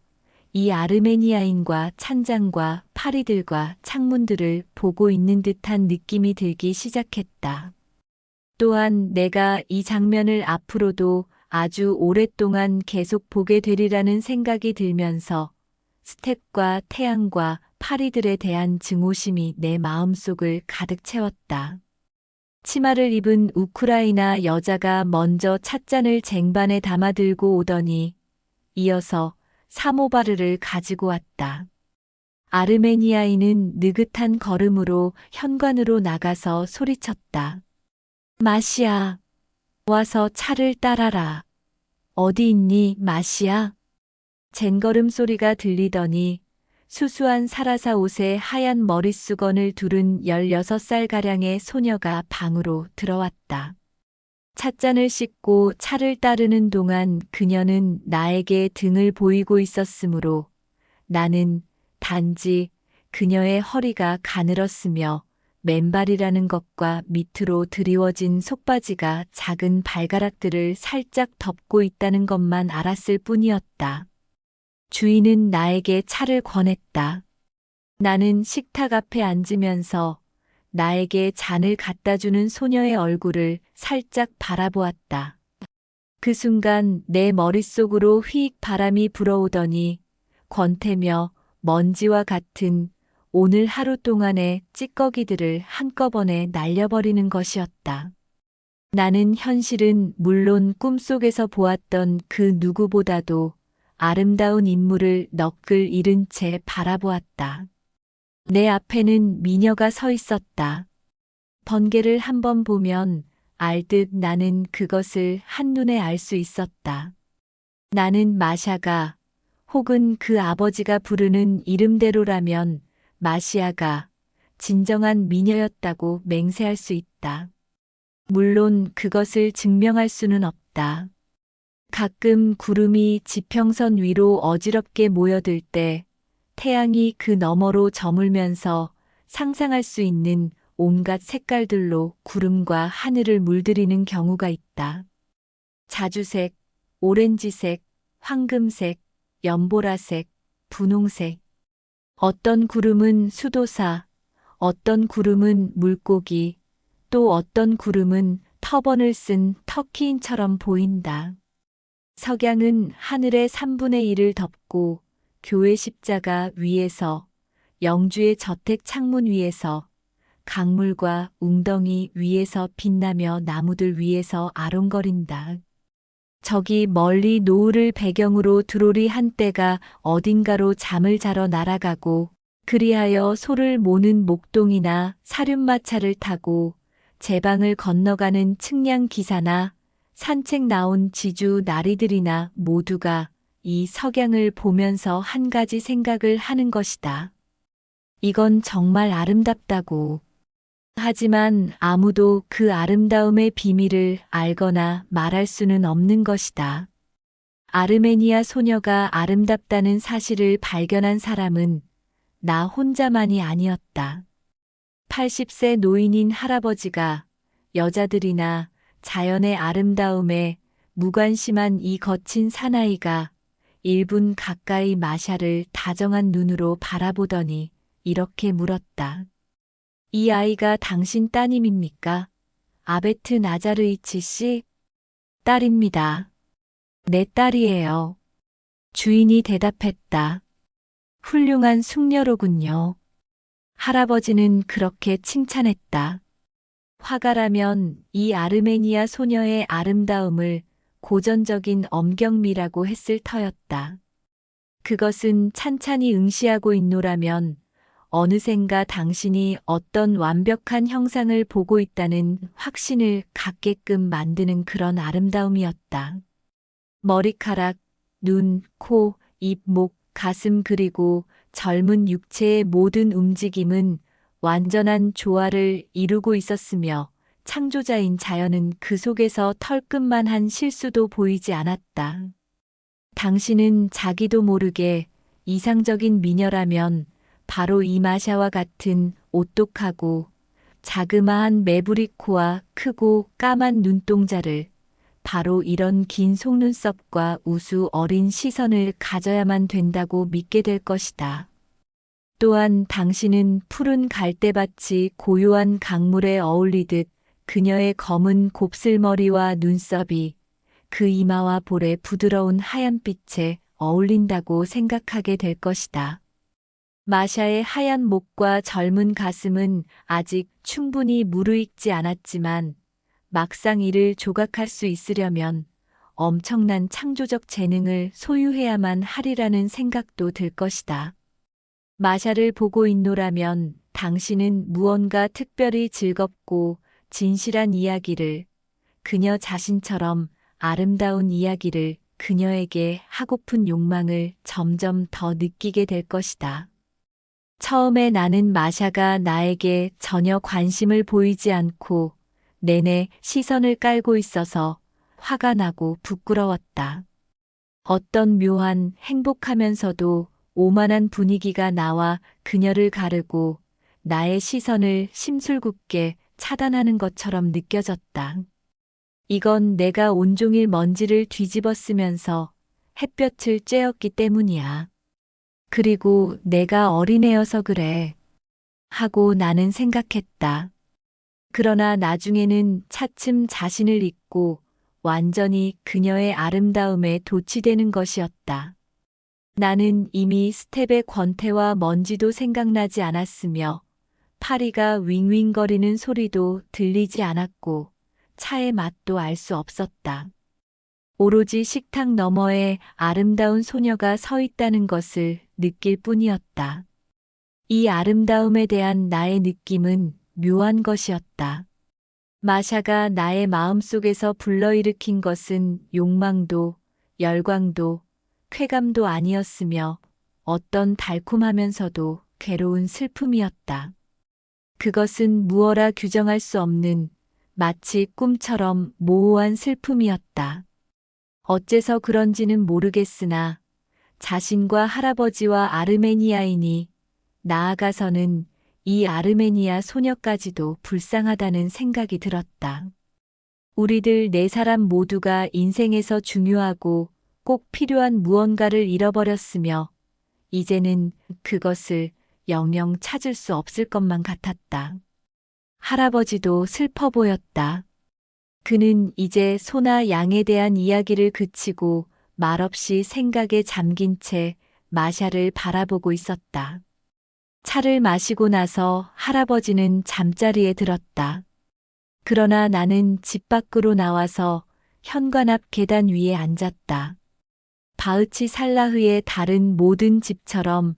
이 아르메니아인과 찬장과 파리들과 창문들을 보고 있는 듯한 느낌이 들기 시작했다. 또한 내가 이 장면을 앞으로도 아주 오랫동안 계속 보게 되리라는 생각이 들면서 스텝과 태양과 파리들에 대한 증오심이 내 마음속을 가득 채웠다. 치마를 입은 우크라이나 여자가 먼저 찻잔을 쟁반에 담아 들고 오더니 이어서 사모바르를 가지고 왔다. 아르메니아인은 느긋한 걸음으로 현관으로 나가서 소리쳤다. 마시아, 와서 차를 따라라. 어디 있니, 마시아? 젠걸음 소리가 들리더니 수수한 사라사 옷에 하얀 머릿수건을 두른 16살가량의 소녀가 방으로 들어왔다. 찻잔을 씻고 차를 따르는 동안 그녀는 나에게 등을 보이고 있었으므로 나는 단지 그녀의 허리가 가늘었으며 맨발이라는 것과 밑으로 드리워진 속바지가 작은 발가락들을 살짝 덮고 있다는 것만 알았을 뿐이었다. 주인은 나에게 차를 권했다. 나는 식탁 앞에 앉으면서 나에게 잔을 갖다 주는 소녀의 얼굴을 살짝 바라보았다. 그 순간 내 머릿속으로 휙 바람이 불어오더니 권태며 먼지와 같은 오늘 하루 동안의 찌꺼기들을 한꺼번에 날려버리는 것이었다. 나는 현실은 물론 꿈속에서 보았던 그 누구보다도 아름다운 인물을 넋을 잃은 채 바라보았다. 내 앞에는 미녀가 서 있었다. 번개를 한번 보면 알듯 나는 그것을 한눈에 알 수 있었다. 나는 마샤가 혹은 그 아버지가 부르는 이름대로라면 마시아가 진정한 미녀였다고 맹세할 수 있다. 물론 그것을 증명할 수는 없다. 가끔 구름이 지평선 위로 어지럽게 모여들 때 태양이 그 너머로 저물면서 상상할 수 있는 온갖 색깔들로 구름과 하늘을 물들이는 경우가 있다. 자주색, 오렌지색, 황금색, 연보라색, 분홍색. 어떤 구름은 수도사, 어떤 구름은 물고기, 또 어떤 구름은 터번을 쓴 터키인처럼 보인다. 석양은 하늘의 3분의 1을 덮고 교회 십자가 위에서, 영주의 저택 창문 위에서, 강물과 웅덩이 위에서 빛나며 나무들 위에서 아롱거린다. 저기 멀리 노을을 배경으로 드로리 한 떼가 어딘가로 잠을 자러 날아가고 그리하여 소를 모는 목동이나 사륜마차를 타고 제방을 건너가는 측량 기사나 산책 나온 지주 나리들이나 모두가 이 석양을 보면서 한 가지 생각을 하는 것이다. 이건 정말 아름답다고. 하지만 아무도 그 아름다움의 비밀을 알거나 말할 수는 없는 것이다. 아르메니아 소녀가 아름답다는 사실을 발견한 사람은 나 혼자만이 아니었다. 80세 노인인 할아버지가 여자들이나 자연의 아름다움에 무관심한 이 거친 사나이가 1분 가까이 마샤를 다정한 눈으로 바라보더니 이렇게 물었다. 이 아이가 당신 따님입니까? 아베트 나자르이치 씨? 딸입니다. 내 딸이에요. 주인이 대답했다. 훌륭한 숙녀로군요. 할아버지는 그렇게 칭찬했다. 화가라면 이 아르메니아 소녀의 아름다움을 고전적인 엄경미라고 했을 터였다. 그것은 찬찬히 응시하고 있노라면 어느샌가 당신이 어떤 완벽한 형상을 보고 있다는 확신을 갖게끔 만드는 그런 아름다움이었다. 머리카락, 눈, 코, 입, 목, 가슴 그리고 젊은 육체의 모든 움직임은 완전한 조화를 이루고 있었으며 창조자인 자연은 그 속에서 털끝만한 실수도 보이지 않았다. 당신은 자기도 모르게 이상적인 미녀라면 바로 이 마샤와 같은 오똑하고 자그마한 매부리 코와 크고 까만 눈동자를, 바로 이런 긴 속눈썹과 우수 어린 시선을 가져야만 된다고 믿게 될 것이다. 또한 당신은 푸른 갈대밭이 고요한 강물에 어울리듯 그녀의 검은 곱슬머리와 눈썹이 그 이마와 볼의 부드러운 하얀빛에 어울린다고 생각하게 될 것이다. 마샤의 하얀 목과 젊은 가슴은 아직 충분히 무르익지 않았지만 막상 이를 조각할 수 있으려면 엄청난 창조적 재능을 소유해야만 하리라는 생각도 들 것이다. 마샤를 보고 있노라면 당신은 무언가 특별히 즐겁고 진실한 이야기를, 그녀 자신처럼 아름다운 이야기를 그녀에게 하고픈 욕망을 점점 더 느끼게 될 것이다. 처음에 나는 마샤가 나에게 전혀 관심을 보이지 않고 내내 시선을 깔고 있어서 화가 나고 부끄러웠다. 어떤 묘한 행복하면서도 오만한 분위기가 나와 그녀를 가르고 나의 시선을 심술궂게 차단하는 것처럼 느껴졌다. 이건 내가 온종일 먼지를 뒤집어 쓰면서 햇볕을 쬐었기 때문이야. 그리고 내가 어린애여서 그래. 하고 나는 생각했다. 그러나 나중에는 차츰 자신을 잊고 완전히 그녀의 아름다움에 도취되는 것이었다. 나는 이미 스텝의 권태와 먼지도 생각나지 않았으며 파리가 윙윙거리는 소리도 들리지 않았고 차의 맛도 알 수 없었다. 오로지 식탁 너머에 아름다운 소녀가 서 있다는 것을 느낄 뿐이었다. 이 아름다움에 대한 나의 느낌은 묘한 것이었다. 마샤가 나의 마음속에서 불러일으킨 것은 욕망도 열광도 쾌감도 아니었으며 어떤 달콤하면서도 괴로운 슬픔이었다. 그것은 무어라 규정할 수 없는 마치 꿈처럼 모호한 슬픔이었다. 어째서 그런지는 모르겠으나 자신과 할아버지와 아르메니아인이, 나아가서는 이 아르메니아 소녀까지도 불쌍하다는 생각이 들었다. 우리들 네 사람 모두가 인생에서 중요하고 꼭 필요한 무언가를 잃어버렸으며 이제는 그것을 영영 찾을 수 없을 것만 같았다. 할아버지도 슬퍼 보였다. 그는 이제 소나 양에 대한 이야기를 그치고 말없이 생각에 잠긴 채 마샤를 바라보고 있었다. 차를 마시고 나서 할아버지는 잠자리에 들었다. 그러나 나는 집 밖으로 나와서 현관 앞 계단 위에 앉았다. 바흐치 살라흐의 다른 모든 집처럼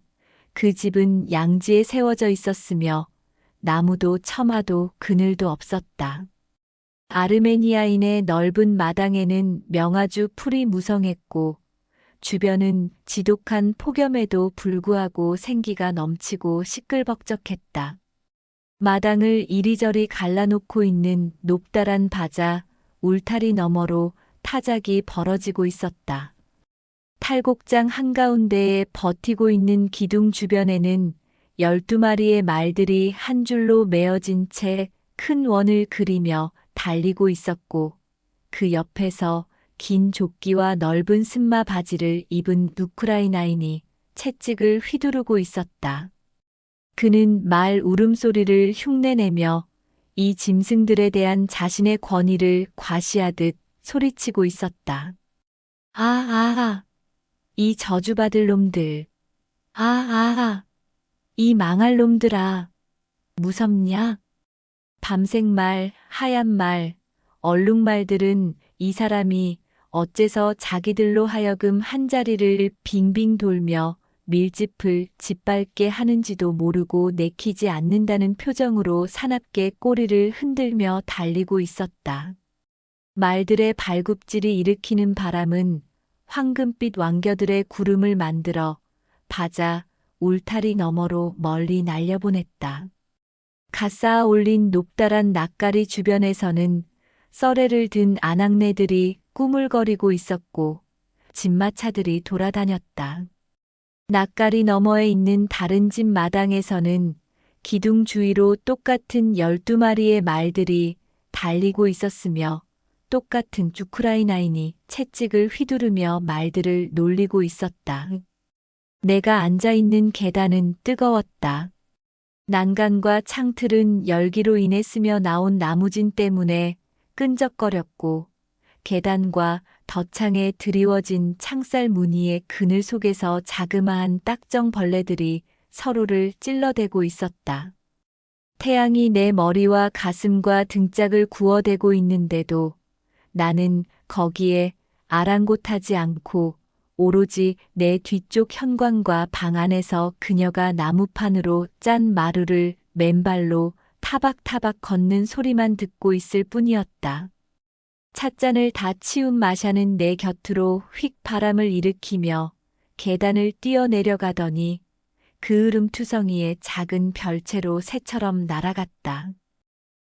그 집은 양지에 세워져 있었으며 나무도 처마도 그늘도 없었다. 아르메니아인의 넓은 마당에는 명아주 풀이 무성했고 주변은 지독한 폭염에도 불구하고 생기가 넘치고 시끌벅적했다. 마당을 이리저리 갈라놓고 있는 높다란 바자, 울타리 너머로 타작이 벌어지고 있었다. 탈곡장 한가운데에 버티고 있는 기둥 주변에는 12마리의 말들이 한 줄로 메어진 채 큰 원을 그리며 달리고 있었고 그 옆에서 긴 조끼와 넓은 승마 바지를 입은 우크라이나인이 채찍을 휘두르고 있었다. 그는 말 울음소리를 흉내내며 이 짐승들에 대한 자신의 권위를 과시하듯 소리치고 있었다. 아, 아, 아, 이 저주받을 놈들. 아, 아, 아, 이 망할 놈들아. 무섭냐? 밤색 말, 하얀 말, 얼룩말들은 이 사람이 어째서 자기들로 하여금 한자리를 빙빙 돌며 밀짚을 짓밟게 하는지도 모르고 내키지 않는다는 표정으로 사납게 꼬리를 흔들며 달리고 있었다. 말들의 발굽질이 일으키는 바람은 황금빛 왕겨들의 구름을 만들어 바자, 울타리 너머로 멀리 날려보냈다. 갓쌓아 올린 높다란 낯가리 주변에서는 썰애를 든 아낙네들이 꾸물거리고 있었고 집마차들이 돌아다녔다. 낯가리 너머에 있는 다른 집 마당에서는 기둥 주위로 똑같은 12마리의 말들이 달리고 있었으며 똑같은 우크라이나인이 채찍을 휘두르며 말들을 놀리고 있었다. 내가 앉아 있는 계단은 뜨거웠다. 난간과 창틀은 열기로 인해 스며 나온 나무진 때문에 끈적거렸고 계단과 덧창에 드리워진 창살 무늬의 그늘 속에서 자그마한 딱정 벌레들이 서로를 찔러대고 있었다. 태양이 내 머리와 가슴과 등짝을 구워대고 있는데도 나는 거기에 아랑곳하지 않고 오로지 내 뒤쪽 현관과 방 안에서 그녀가 나무판으로 짠 마루를 맨발로 타박타박 걷는 소리만 듣고 있을 뿐이었다. 찻잔을 다 치운 마샤는 내 곁으로 휙 바람을 일으키며 계단을 뛰어내려가더니 그을음투성이의 작은 별채로 새처럼 날아갔다.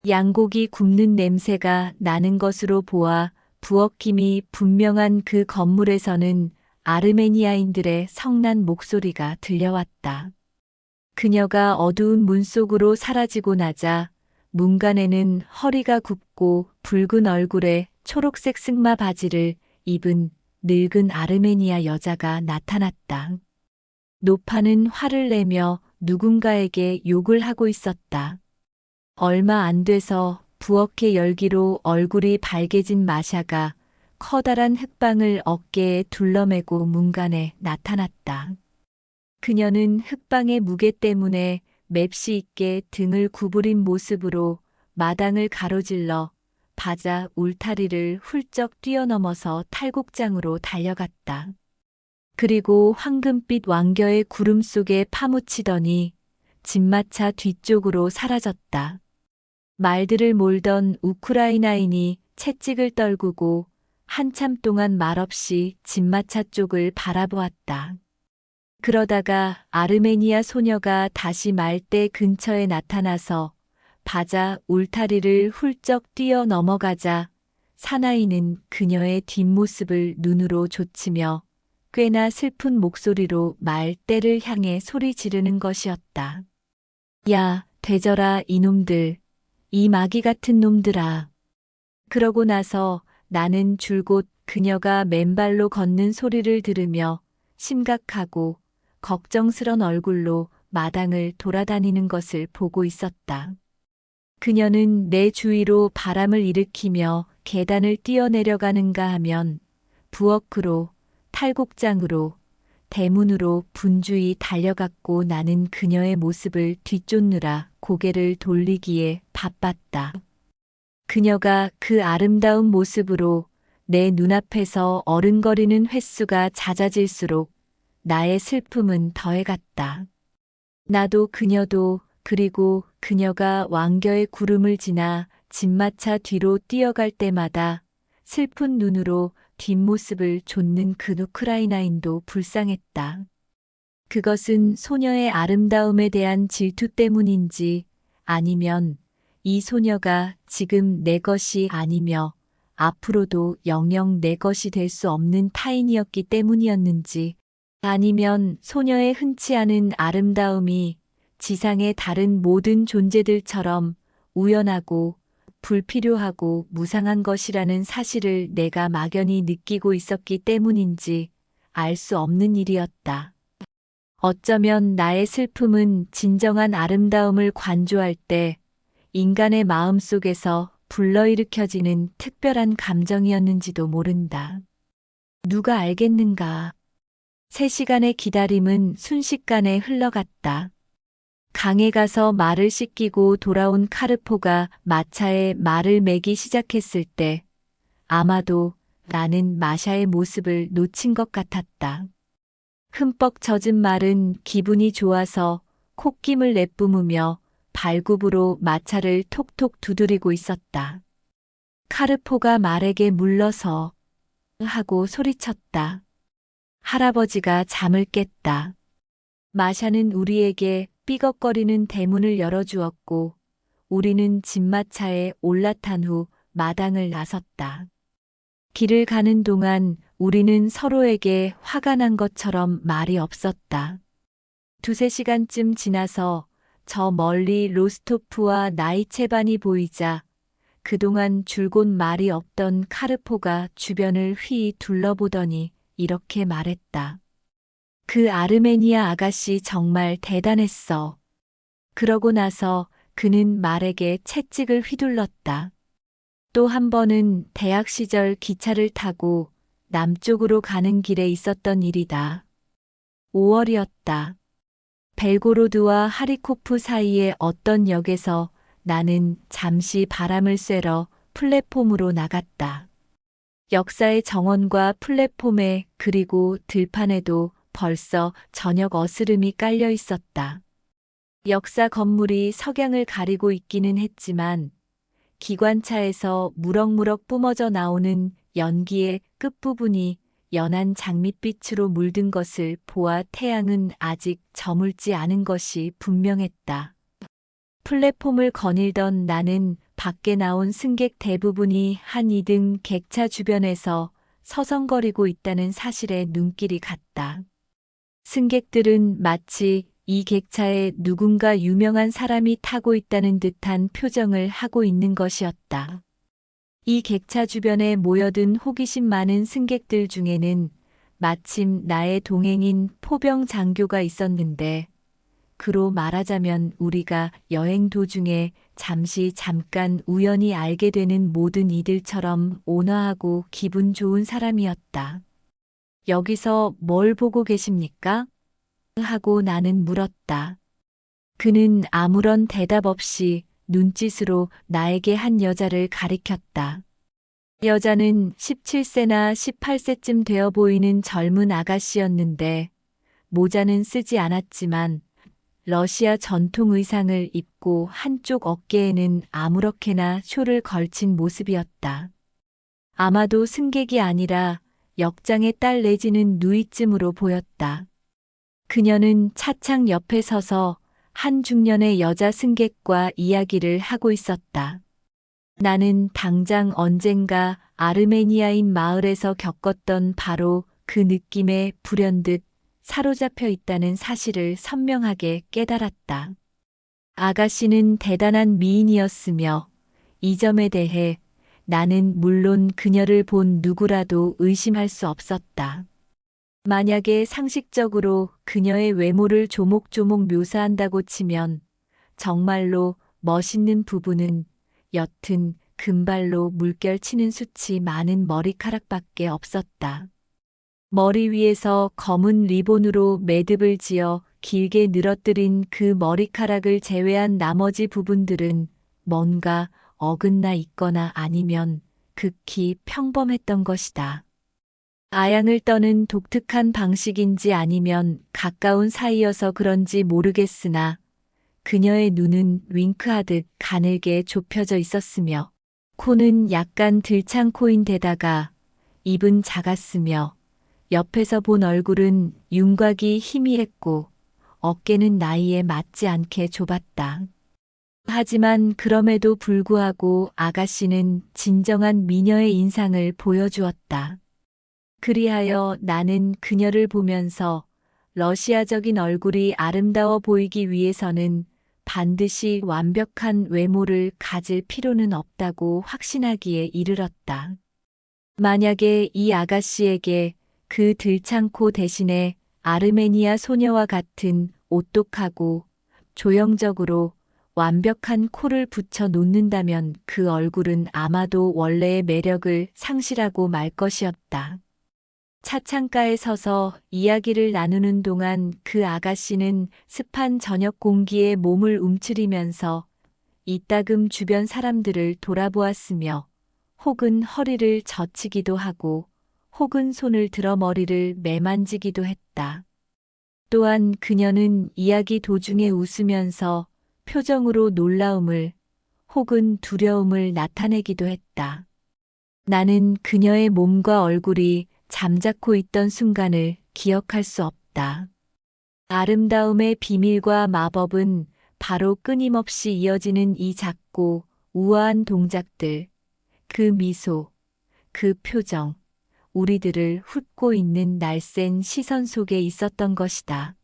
양고기 굽는 냄새가 나는 것으로 보아 부엌김이 분명한 그 건물에서는 아르메니아인들의 성난 목소리가 들려왔다. 그녀가 어두운 문 속으로 사라지고 나자 문간에는 허리가 굽고 붉은 얼굴에 초록색 승마 바지를 입은 늙은 아르메니아 여자가 나타났다. 노파는 화를 내며 누군가에게 욕을 하고 있었다. 얼마 안 돼서 부엌의 열기로 얼굴이 발개진 마샤가 커다란 흙방을 어깨에 둘러매고 문간에 나타났다. 그녀는 흙방의 무게 때문에 맵시 있게 등을 구부린 모습으로 마당을 가로질러 바자 울타리를 훌쩍 뛰어넘어서 탈곡장으로 달려갔다. 그리고 황금빛 왕겨의 구름 속에 파묻히더니 집마차 뒤쪽으로 사라졌다. 말들을 몰던 우크라이나인이 채찍을 떨구고 한참 동안 말없이 집마차 쪽을 바라보았다. 그러다가 아르메니아 소녀가 다시 말대 근처에 나타나서 바자 울타리를 훌쩍 뛰어 넘어가자 사나이는 그녀의 뒷모습을 눈으로 좇으며 꽤나 슬픈 목소리로 말대를 향해 소리 지르는 것이었다. 야, 되져라 이놈들, 이 마귀 같은 놈들아. 그러고 나서 나는 줄곧 그녀가 맨발로 걷는 소리를 들으며 심각하고 걱정스런 얼굴로 마당을 돌아다니는 것을 보고 있었다. 그녀는 내 주위로 바람을 일으키며 계단을 뛰어내려가는가 하면 부엌으로, 탈곡장으로, 대문으로 분주히 달려갔고 나는 그녀의 모습을 뒤쫓느라 고개를 돌리기에 바빴다. 그녀가 그 아름다운 모습으로 내 눈앞에서 어른거리는 횟수가 잦아질수록 나의 슬픔은 더해갔다. 나도 그녀도 그리고 그녀가 왕겨의 구름을 지나 집마차 뒤로 뛰어갈 때마다 슬픈 눈으로 뒷모습을 좇는 그 우크라이나인도 불쌍했다. 그것은 소녀의 아름다움에 대한 질투 때문인지 아니면 이 소녀가 지금 내 것이 아니며 앞으로도 영영 내 것이 될 수 없는 타인이었기 때문이었는지 아니면 소녀의 흔치 않은 아름다움이 지상의 다른 모든 존재들처럼 우연하고 불필요하고 무상한 것이라는 사실을 내가 막연히 느끼고 있었기 때문인지 알 수 없는 일이었다. 어쩌면 나의 슬픔은 진정한 아름다움을 관조할 때 인간의 마음 속에서 불러일으켜지는 특별한 감정이었는지도 모른다. 누가 알겠는가? 3시간의 기다림은 순식간에 흘러갔다. 강에 가서 말을 씻기고 돌아온 카르포가 마차에 말을 매기 시작했을 때 아마도 나는 마샤의 모습을 놓친 것 같았다. 흠뻑 젖은 말은 기분이 좋아서 콧김을 내뿜으며 발굽으로 마차를 톡톡 두드리고 있었다. 카르포가 말에게 물러서 하고 소리쳤다. 할아버지가 잠을 깼다. 마샤는 우리에게 삐걱거리는 대문을 열어주었고 우리는 집마차에 올라탄 후 마당을 나섰다. 길을 가는 동안 우리는 서로에게 화가 난 것처럼 말이 없었다. 두세 시간쯤 지나서 저 멀리 로스토프와 나이체반이 보이자 그동안 줄곧 말이 없던 카르포가 주변을 휘 둘러보더니 이렇게 말했다. 그 아르메니아 아가씨 정말 대단했어. 그러고 나서 그는 말에게 채찍을 휘둘렀다. 또 한 번은 대학 시절 기차를 타고 남쪽으로 가는 길에 있었던 일이다. 5월이었다. 벨고로드와 하리코프 사이의 어떤 역에서 나는 잠시 바람을 쐬러 플랫폼으로 나갔다. 역사의 정원과 플랫폼에 그리고 들판에도 벌써 저녁 어스름이 깔려 있었다. 역사 건물이 석양을 가리고 있기는 했지만 기관차에서 무럭무럭 뿜어져 나오는 연기의 끝부분이 연한 장밋빛으로 물든 것을 보아 태양은 아직 저물지 않은 것이 분명했다. 플랫폼을 거닐던 나는 밖에 나온 승객 대부분이 한 2등 객차 주변에서 서성거리고 있다는 사실에 눈길이 갔다. 승객들은 마치 이 객차에 누군가 유명한 사람이 타고 있다는 듯한 표정을 하고 있는 것이었다. 이 객차 주변에 모여든 호기심 많은 승객들 중에는 마침 나의 동행인 포병 장교가 있었는데, 그로 말하자면 우리가 여행 도중에 잠깐 우연히 알게 되는 모든 이들처럼 온화하고 기분 좋은 사람이었다. 여기서 뭘 보고 계십니까? 하고 나는 물었다. 그는 아무런 대답 없이 눈짓으로 나에게 한 여자를 가리켰다. 여자는 17세나 18세쯤 되어 보이는 젊은 아가씨였는데 모자는 쓰지 않았지만 러시아 전통 의상을 입고 한쪽 어깨에는 아무렇게나 쇼를 걸친 모습이었다. 아마도 승객이 아니라 역장의 딸 내지는 누이쯤으로 보였다. 그녀는 차창 옆에 서서 한 중년의 여자 승객과 이야기를 하고 있었다. 나는 당장 언젠가 아르메니아인 마을에서 겪었던 바로 그 느낌에 불현듯 사로잡혀 있다는 사실을 선명하게 깨달았다. 아가씨는 대단한 미인이었으며 이 점에 대해 나는 물론 그녀를 본 누구라도 의심할 수 없었다. 만약에 상식적으로 그녀의 외모를 조목조목 묘사한다고 치면 정말로 멋있는 부분은 옅은 금발로 물결치는 숱이 많은 머리카락밖에 없었다. 머리 위에서 검은 리본으로 매듭을 지어 길게 늘어뜨린 그 머리카락을 제외한 나머지 부분들은 뭔가 어긋나 있거나 아니면 극히 평범했던 것이다. 아양을 떠는 독특한 방식인지 아니면 가까운 사이여서 그런지 모르겠으나 그녀의 눈은 윙크하듯 가늘게 좁혀져 있었으며 코는 약간 들창 코인데다가 입은 작았으며 옆에서 본 얼굴은 윤곽이 희미했고 어깨는 나이에 맞지 않게 좁았다. 하지만 그럼에도 불구하고 아가씨는 진정한 미녀의 인상을 보여주었다. 그리하여 나는 그녀를 보면서 러시아적인 얼굴이 아름다워 보이기 위해서는 반드시 완벽한 외모를 가질 필요는 없다고 확신하기에 이르렀다. 만약에 이 아가씨에게 그 들창코 대신에 아르메니아 소녀와 같은 오똑하고 조형적으로 완벽한 코를 붙여 놓는다면 그 얼굴은 아마도 원래의 매력을 상실하고 말 것이었다. 차창가에 서서 이야기를 나누는 동안 그 아가씨는 습한 저녁 공기에 몸을 움츠리면서 이따금 주변 사람들을 돌아보았으며 혹은 허리를 젖히기도 하고 혹은 손을 들어 머리를 매만지기도 했다. 또한 그녀는 이야기 도중에 웃으면서 표정으로 놀라움을 혹은 두려움을 나타내기도 했다. 나는 그녀의 몸과 얼굴이 잠자코 있던 순간을 기억할 수 없다. 아름다움의 비밀과 마법은 바로 끊임없이 이어지는 이 작고 우아한 동작들, 그 미소, 그 표정, 우리들을 훑고 있는 날쌘 시선 속에 있었던 것이다.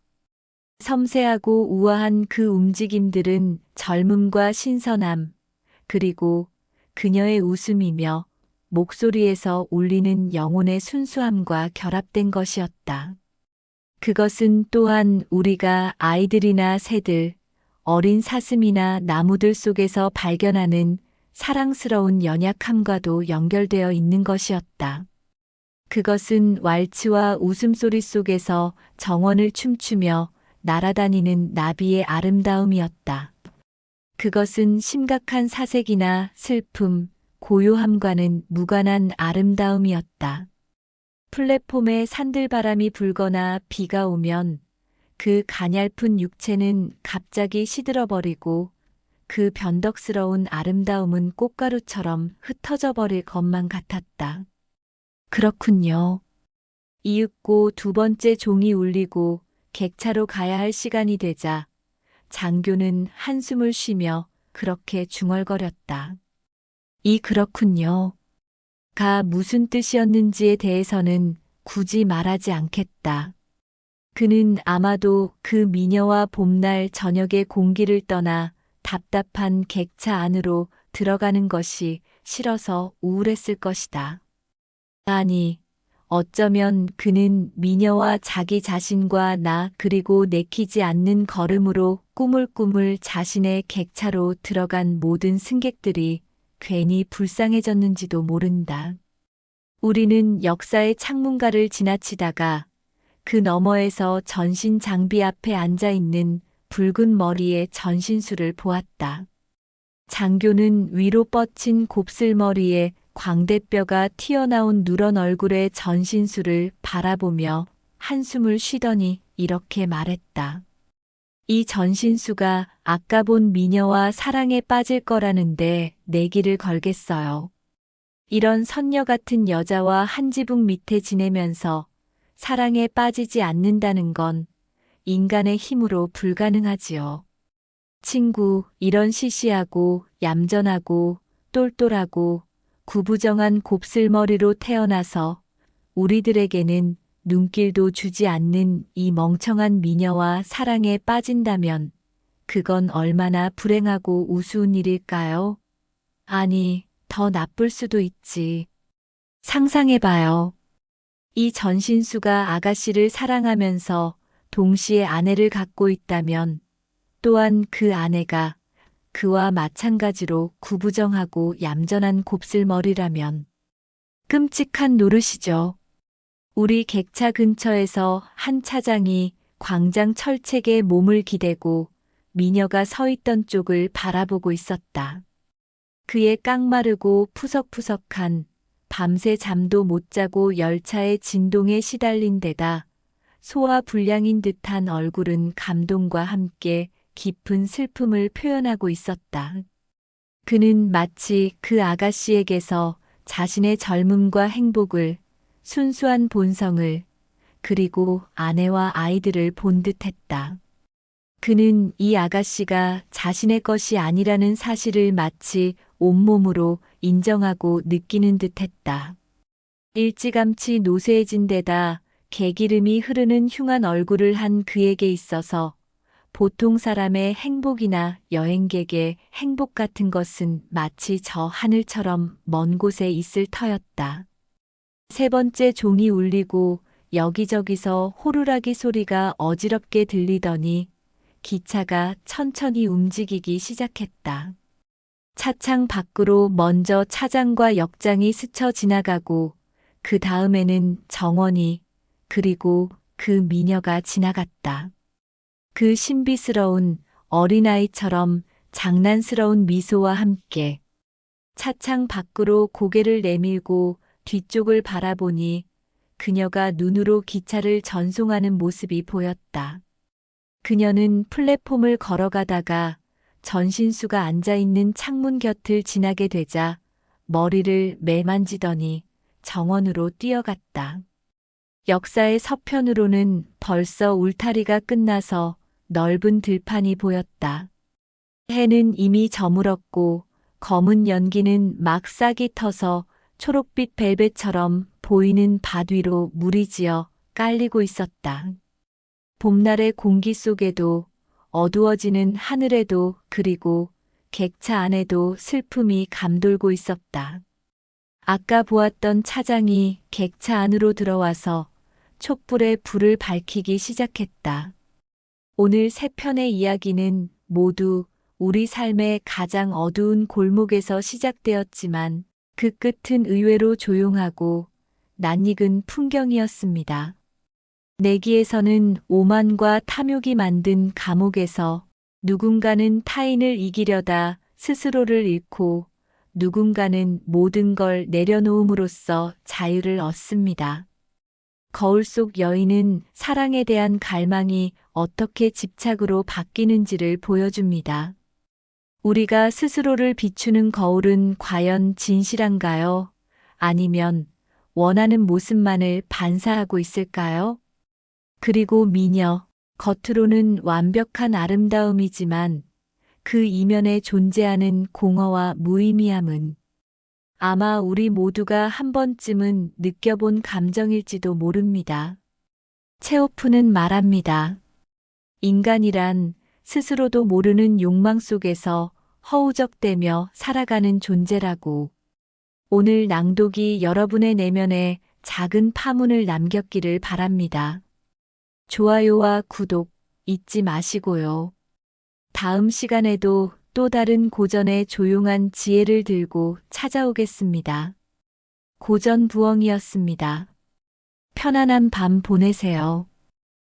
섬세하고 우아한 그 움직임들은 젊음과 신선함, 그리고 그녀의 웃음이며 목소리에서 울리는 영혼의 순수함과 결합된 것이었다. 그것은 또한 우리가 아이들이나 새들, 어린 사슴이나 나무들 속에서 발견하는 사랑스러운 연약함과도 연결되어 있는 것이었다. 그것은 왈츠와 웃음소리 속에서 정원을 춤추며 날아다니는 나비의 아름다움이었다. 그것은 심각한 사색이나 슬픔, 고요함과는 무관한 아름다움이었다. 플랫폼에 산들바람이 불거나 비가 오면 그 가냘픈 육체는 갑자기 시들어버리고 그 변덕스러운 아름다움은 꽃가루처럼 흩어져 버릴 것만 같았다. 그렇군요. 이윽고 두 번째 종이 울리고 객차로 가야 할 시간이 되자 장교는 한숨을 쉬며 그렇게 중얼거렸다. 이 그렇군요. 가 무슨 뜻이었는지에 대해서는 굳이 말하지 않겠다. 그는 아마도 그 미녀와 봄날 저녁의 공기를 떠나 답답한 객차 안으로 들어가는 것이 싫어서 우울했을 것이다. 아니, 어쩌면 그는 미녀와 자기 자신과 나 그리고 내키지 않는 걸음으로 꾸물꾸물 자신의 객차로 들어간 모든 승객들이 괜히 불쌍해졌는지도 모른다. 우리는 역사의 창문가를 지나치다가 그 너머에서 전신 장비 앞에 앉아 있는 붉은 머리의 전신수를 보았다. 장교는 위로 뻗친 곱슬머리에 광대뼈가 튀어나온 누런 얼굴의 전신수를 바라보며 한숨을 쉬더니 이렇게 말했다. 이 전신수가 아까 본 미녀와 사랑에 빠질 거라는데 내기를 걸겠어요. 이런 선녀 같은 여자와 한 지붕 밑에 지내면서 사랑에 빠지지 않는다는 건 인간의 힘으로 불가능하지요. 친구, 이런 시시하고 얌전하고 똘똘하고 구부정한 곱슬머리로 태어나서 우리들에게는 눈길도 주지 않는 이 멍청한 미녀와 사랑에 빠진다면 그건 얼마나 불행하고 우스운 일일까요? 아니, 더 나쁠 수도 있지. 상상해봐요. 이 전신수가 아가씨를 사랑하면서 동시에 아내를 갖고 있다면 또한 그 아내가 그와 마찬가지로 구부정하고 얌전한 곱슬머리라면 끔찍한 노릇이죠. 우리 객차 근처에서 한 차장이 광장 철책에 몸을 기대고 미녀가 서 있던 쪽을 바라보고 있었다. 그의 깡마르고 푸석푸석한 밤새 잠도 못 자고 열차의 진동에 시달린 데다 소화불량인 듯한 얼굴은 감동과 함께 깊은 슬픔을 표현하고 있었다. 그는 마치 그 아가씨에게서 자신의 젊음과 행복을, 순수한 본성을, 그리고 아내와 아이들을 본 듯했다. 그는 이 아가씨가 자신의 것이 아니라는 사실을 마치 온몸으로 인정하고 느끼는 듯했다. 일찌감치 노쇠해진 데다 개기름이 흐르는 흉한 얼굴을 한 그에게 있어서 보통 사람의 행복이나 여행객의 행복 같은 것은 마치 저 하늘처럼 먼 곳에 있을 터였다. 세 번째 종이 울리고 여기저기서 호루라기 소리가 어지럽게 들리더니 기차가 천천히 움직이기 시작했다. 차창 밖으로 먼저 차장과 역장이 스쳐 지나가고 그 다음에는 정원이 그리고 그 미녀가 지나갔다. 그 신비스러운 어린아이처럼 장난스러운 미소와 함께 차창 밖으로 고개를 내밀고 뒤쪽을 바라보니 그녀가 눈으로 기차를 전송하는 모습이 보였다. 그녀는 플랫폼을 걸어가다가 전신수가 앉아있는 창문 곁을 지나게 되자 머리를 매만지더니 정원으로 뛰어갔다. 역사의 서편으로는 벌써 울타리가 끝나서 넓은 들판이 보였다. 해는 이미 저물었고 검은 연기는 막 싹이 터서 초록빛 벨벳처럼 보이는 밭 위로 물이 지어 깔리고 있었다. 봄날의 공기 속에도 어두워지는 하늘에도 그리고 객차 안에도 슬픔이 감돌고 있었다. 아까 보았던 차장이 객차 안으로 들어와서 촛불에 불을 밝히기 시작했다. 오늘 세 편의 이야기는 모두 우리 삶의 가장 어두운 골목에서 시작되었지만 그 끝은 의외로 조용하고 낯익은 풍경이었습니다. 내기에서는 오만과 탐욕이 만든 감옥에서 누군가는 타인을 이기려다 스스로를 잃고 누군가는 모든 걸 내려놓음으로써 자유를 얻습니다. 거울 속 여인은 사랑에 대한 갈망이 어떻게 집착으로 바뀌는지를 보여줍니다. 우리가 스스로를 비추는 거울은 과연 진실한가요? 아니면 원하는 모습만을 반사하고 있을까요? 그리고 미녀, 겉으로는 완벽한 아름다움이지만 그 이면에 존재하는 공허와 무의미함은 아마 우리 모두가 한 번쯤은 느껴본 감정일지도 모릅니다. 체오프는 말합니다. 인간이란 스스로도 모르는 욕망 속에서 허우적대며 살아가는 존재라고. 오늘 낭독이 여러분의 내면에 작은 파문을 남겼기를 바랍니다. 좋아요와 구독 잊지 마시고요. 다음 시간에도 또 다른 고전의 조용한 지혜를 들고 찾아오겠습니다. 고전 부엉이였습니다. 편안한 밤 보내세요.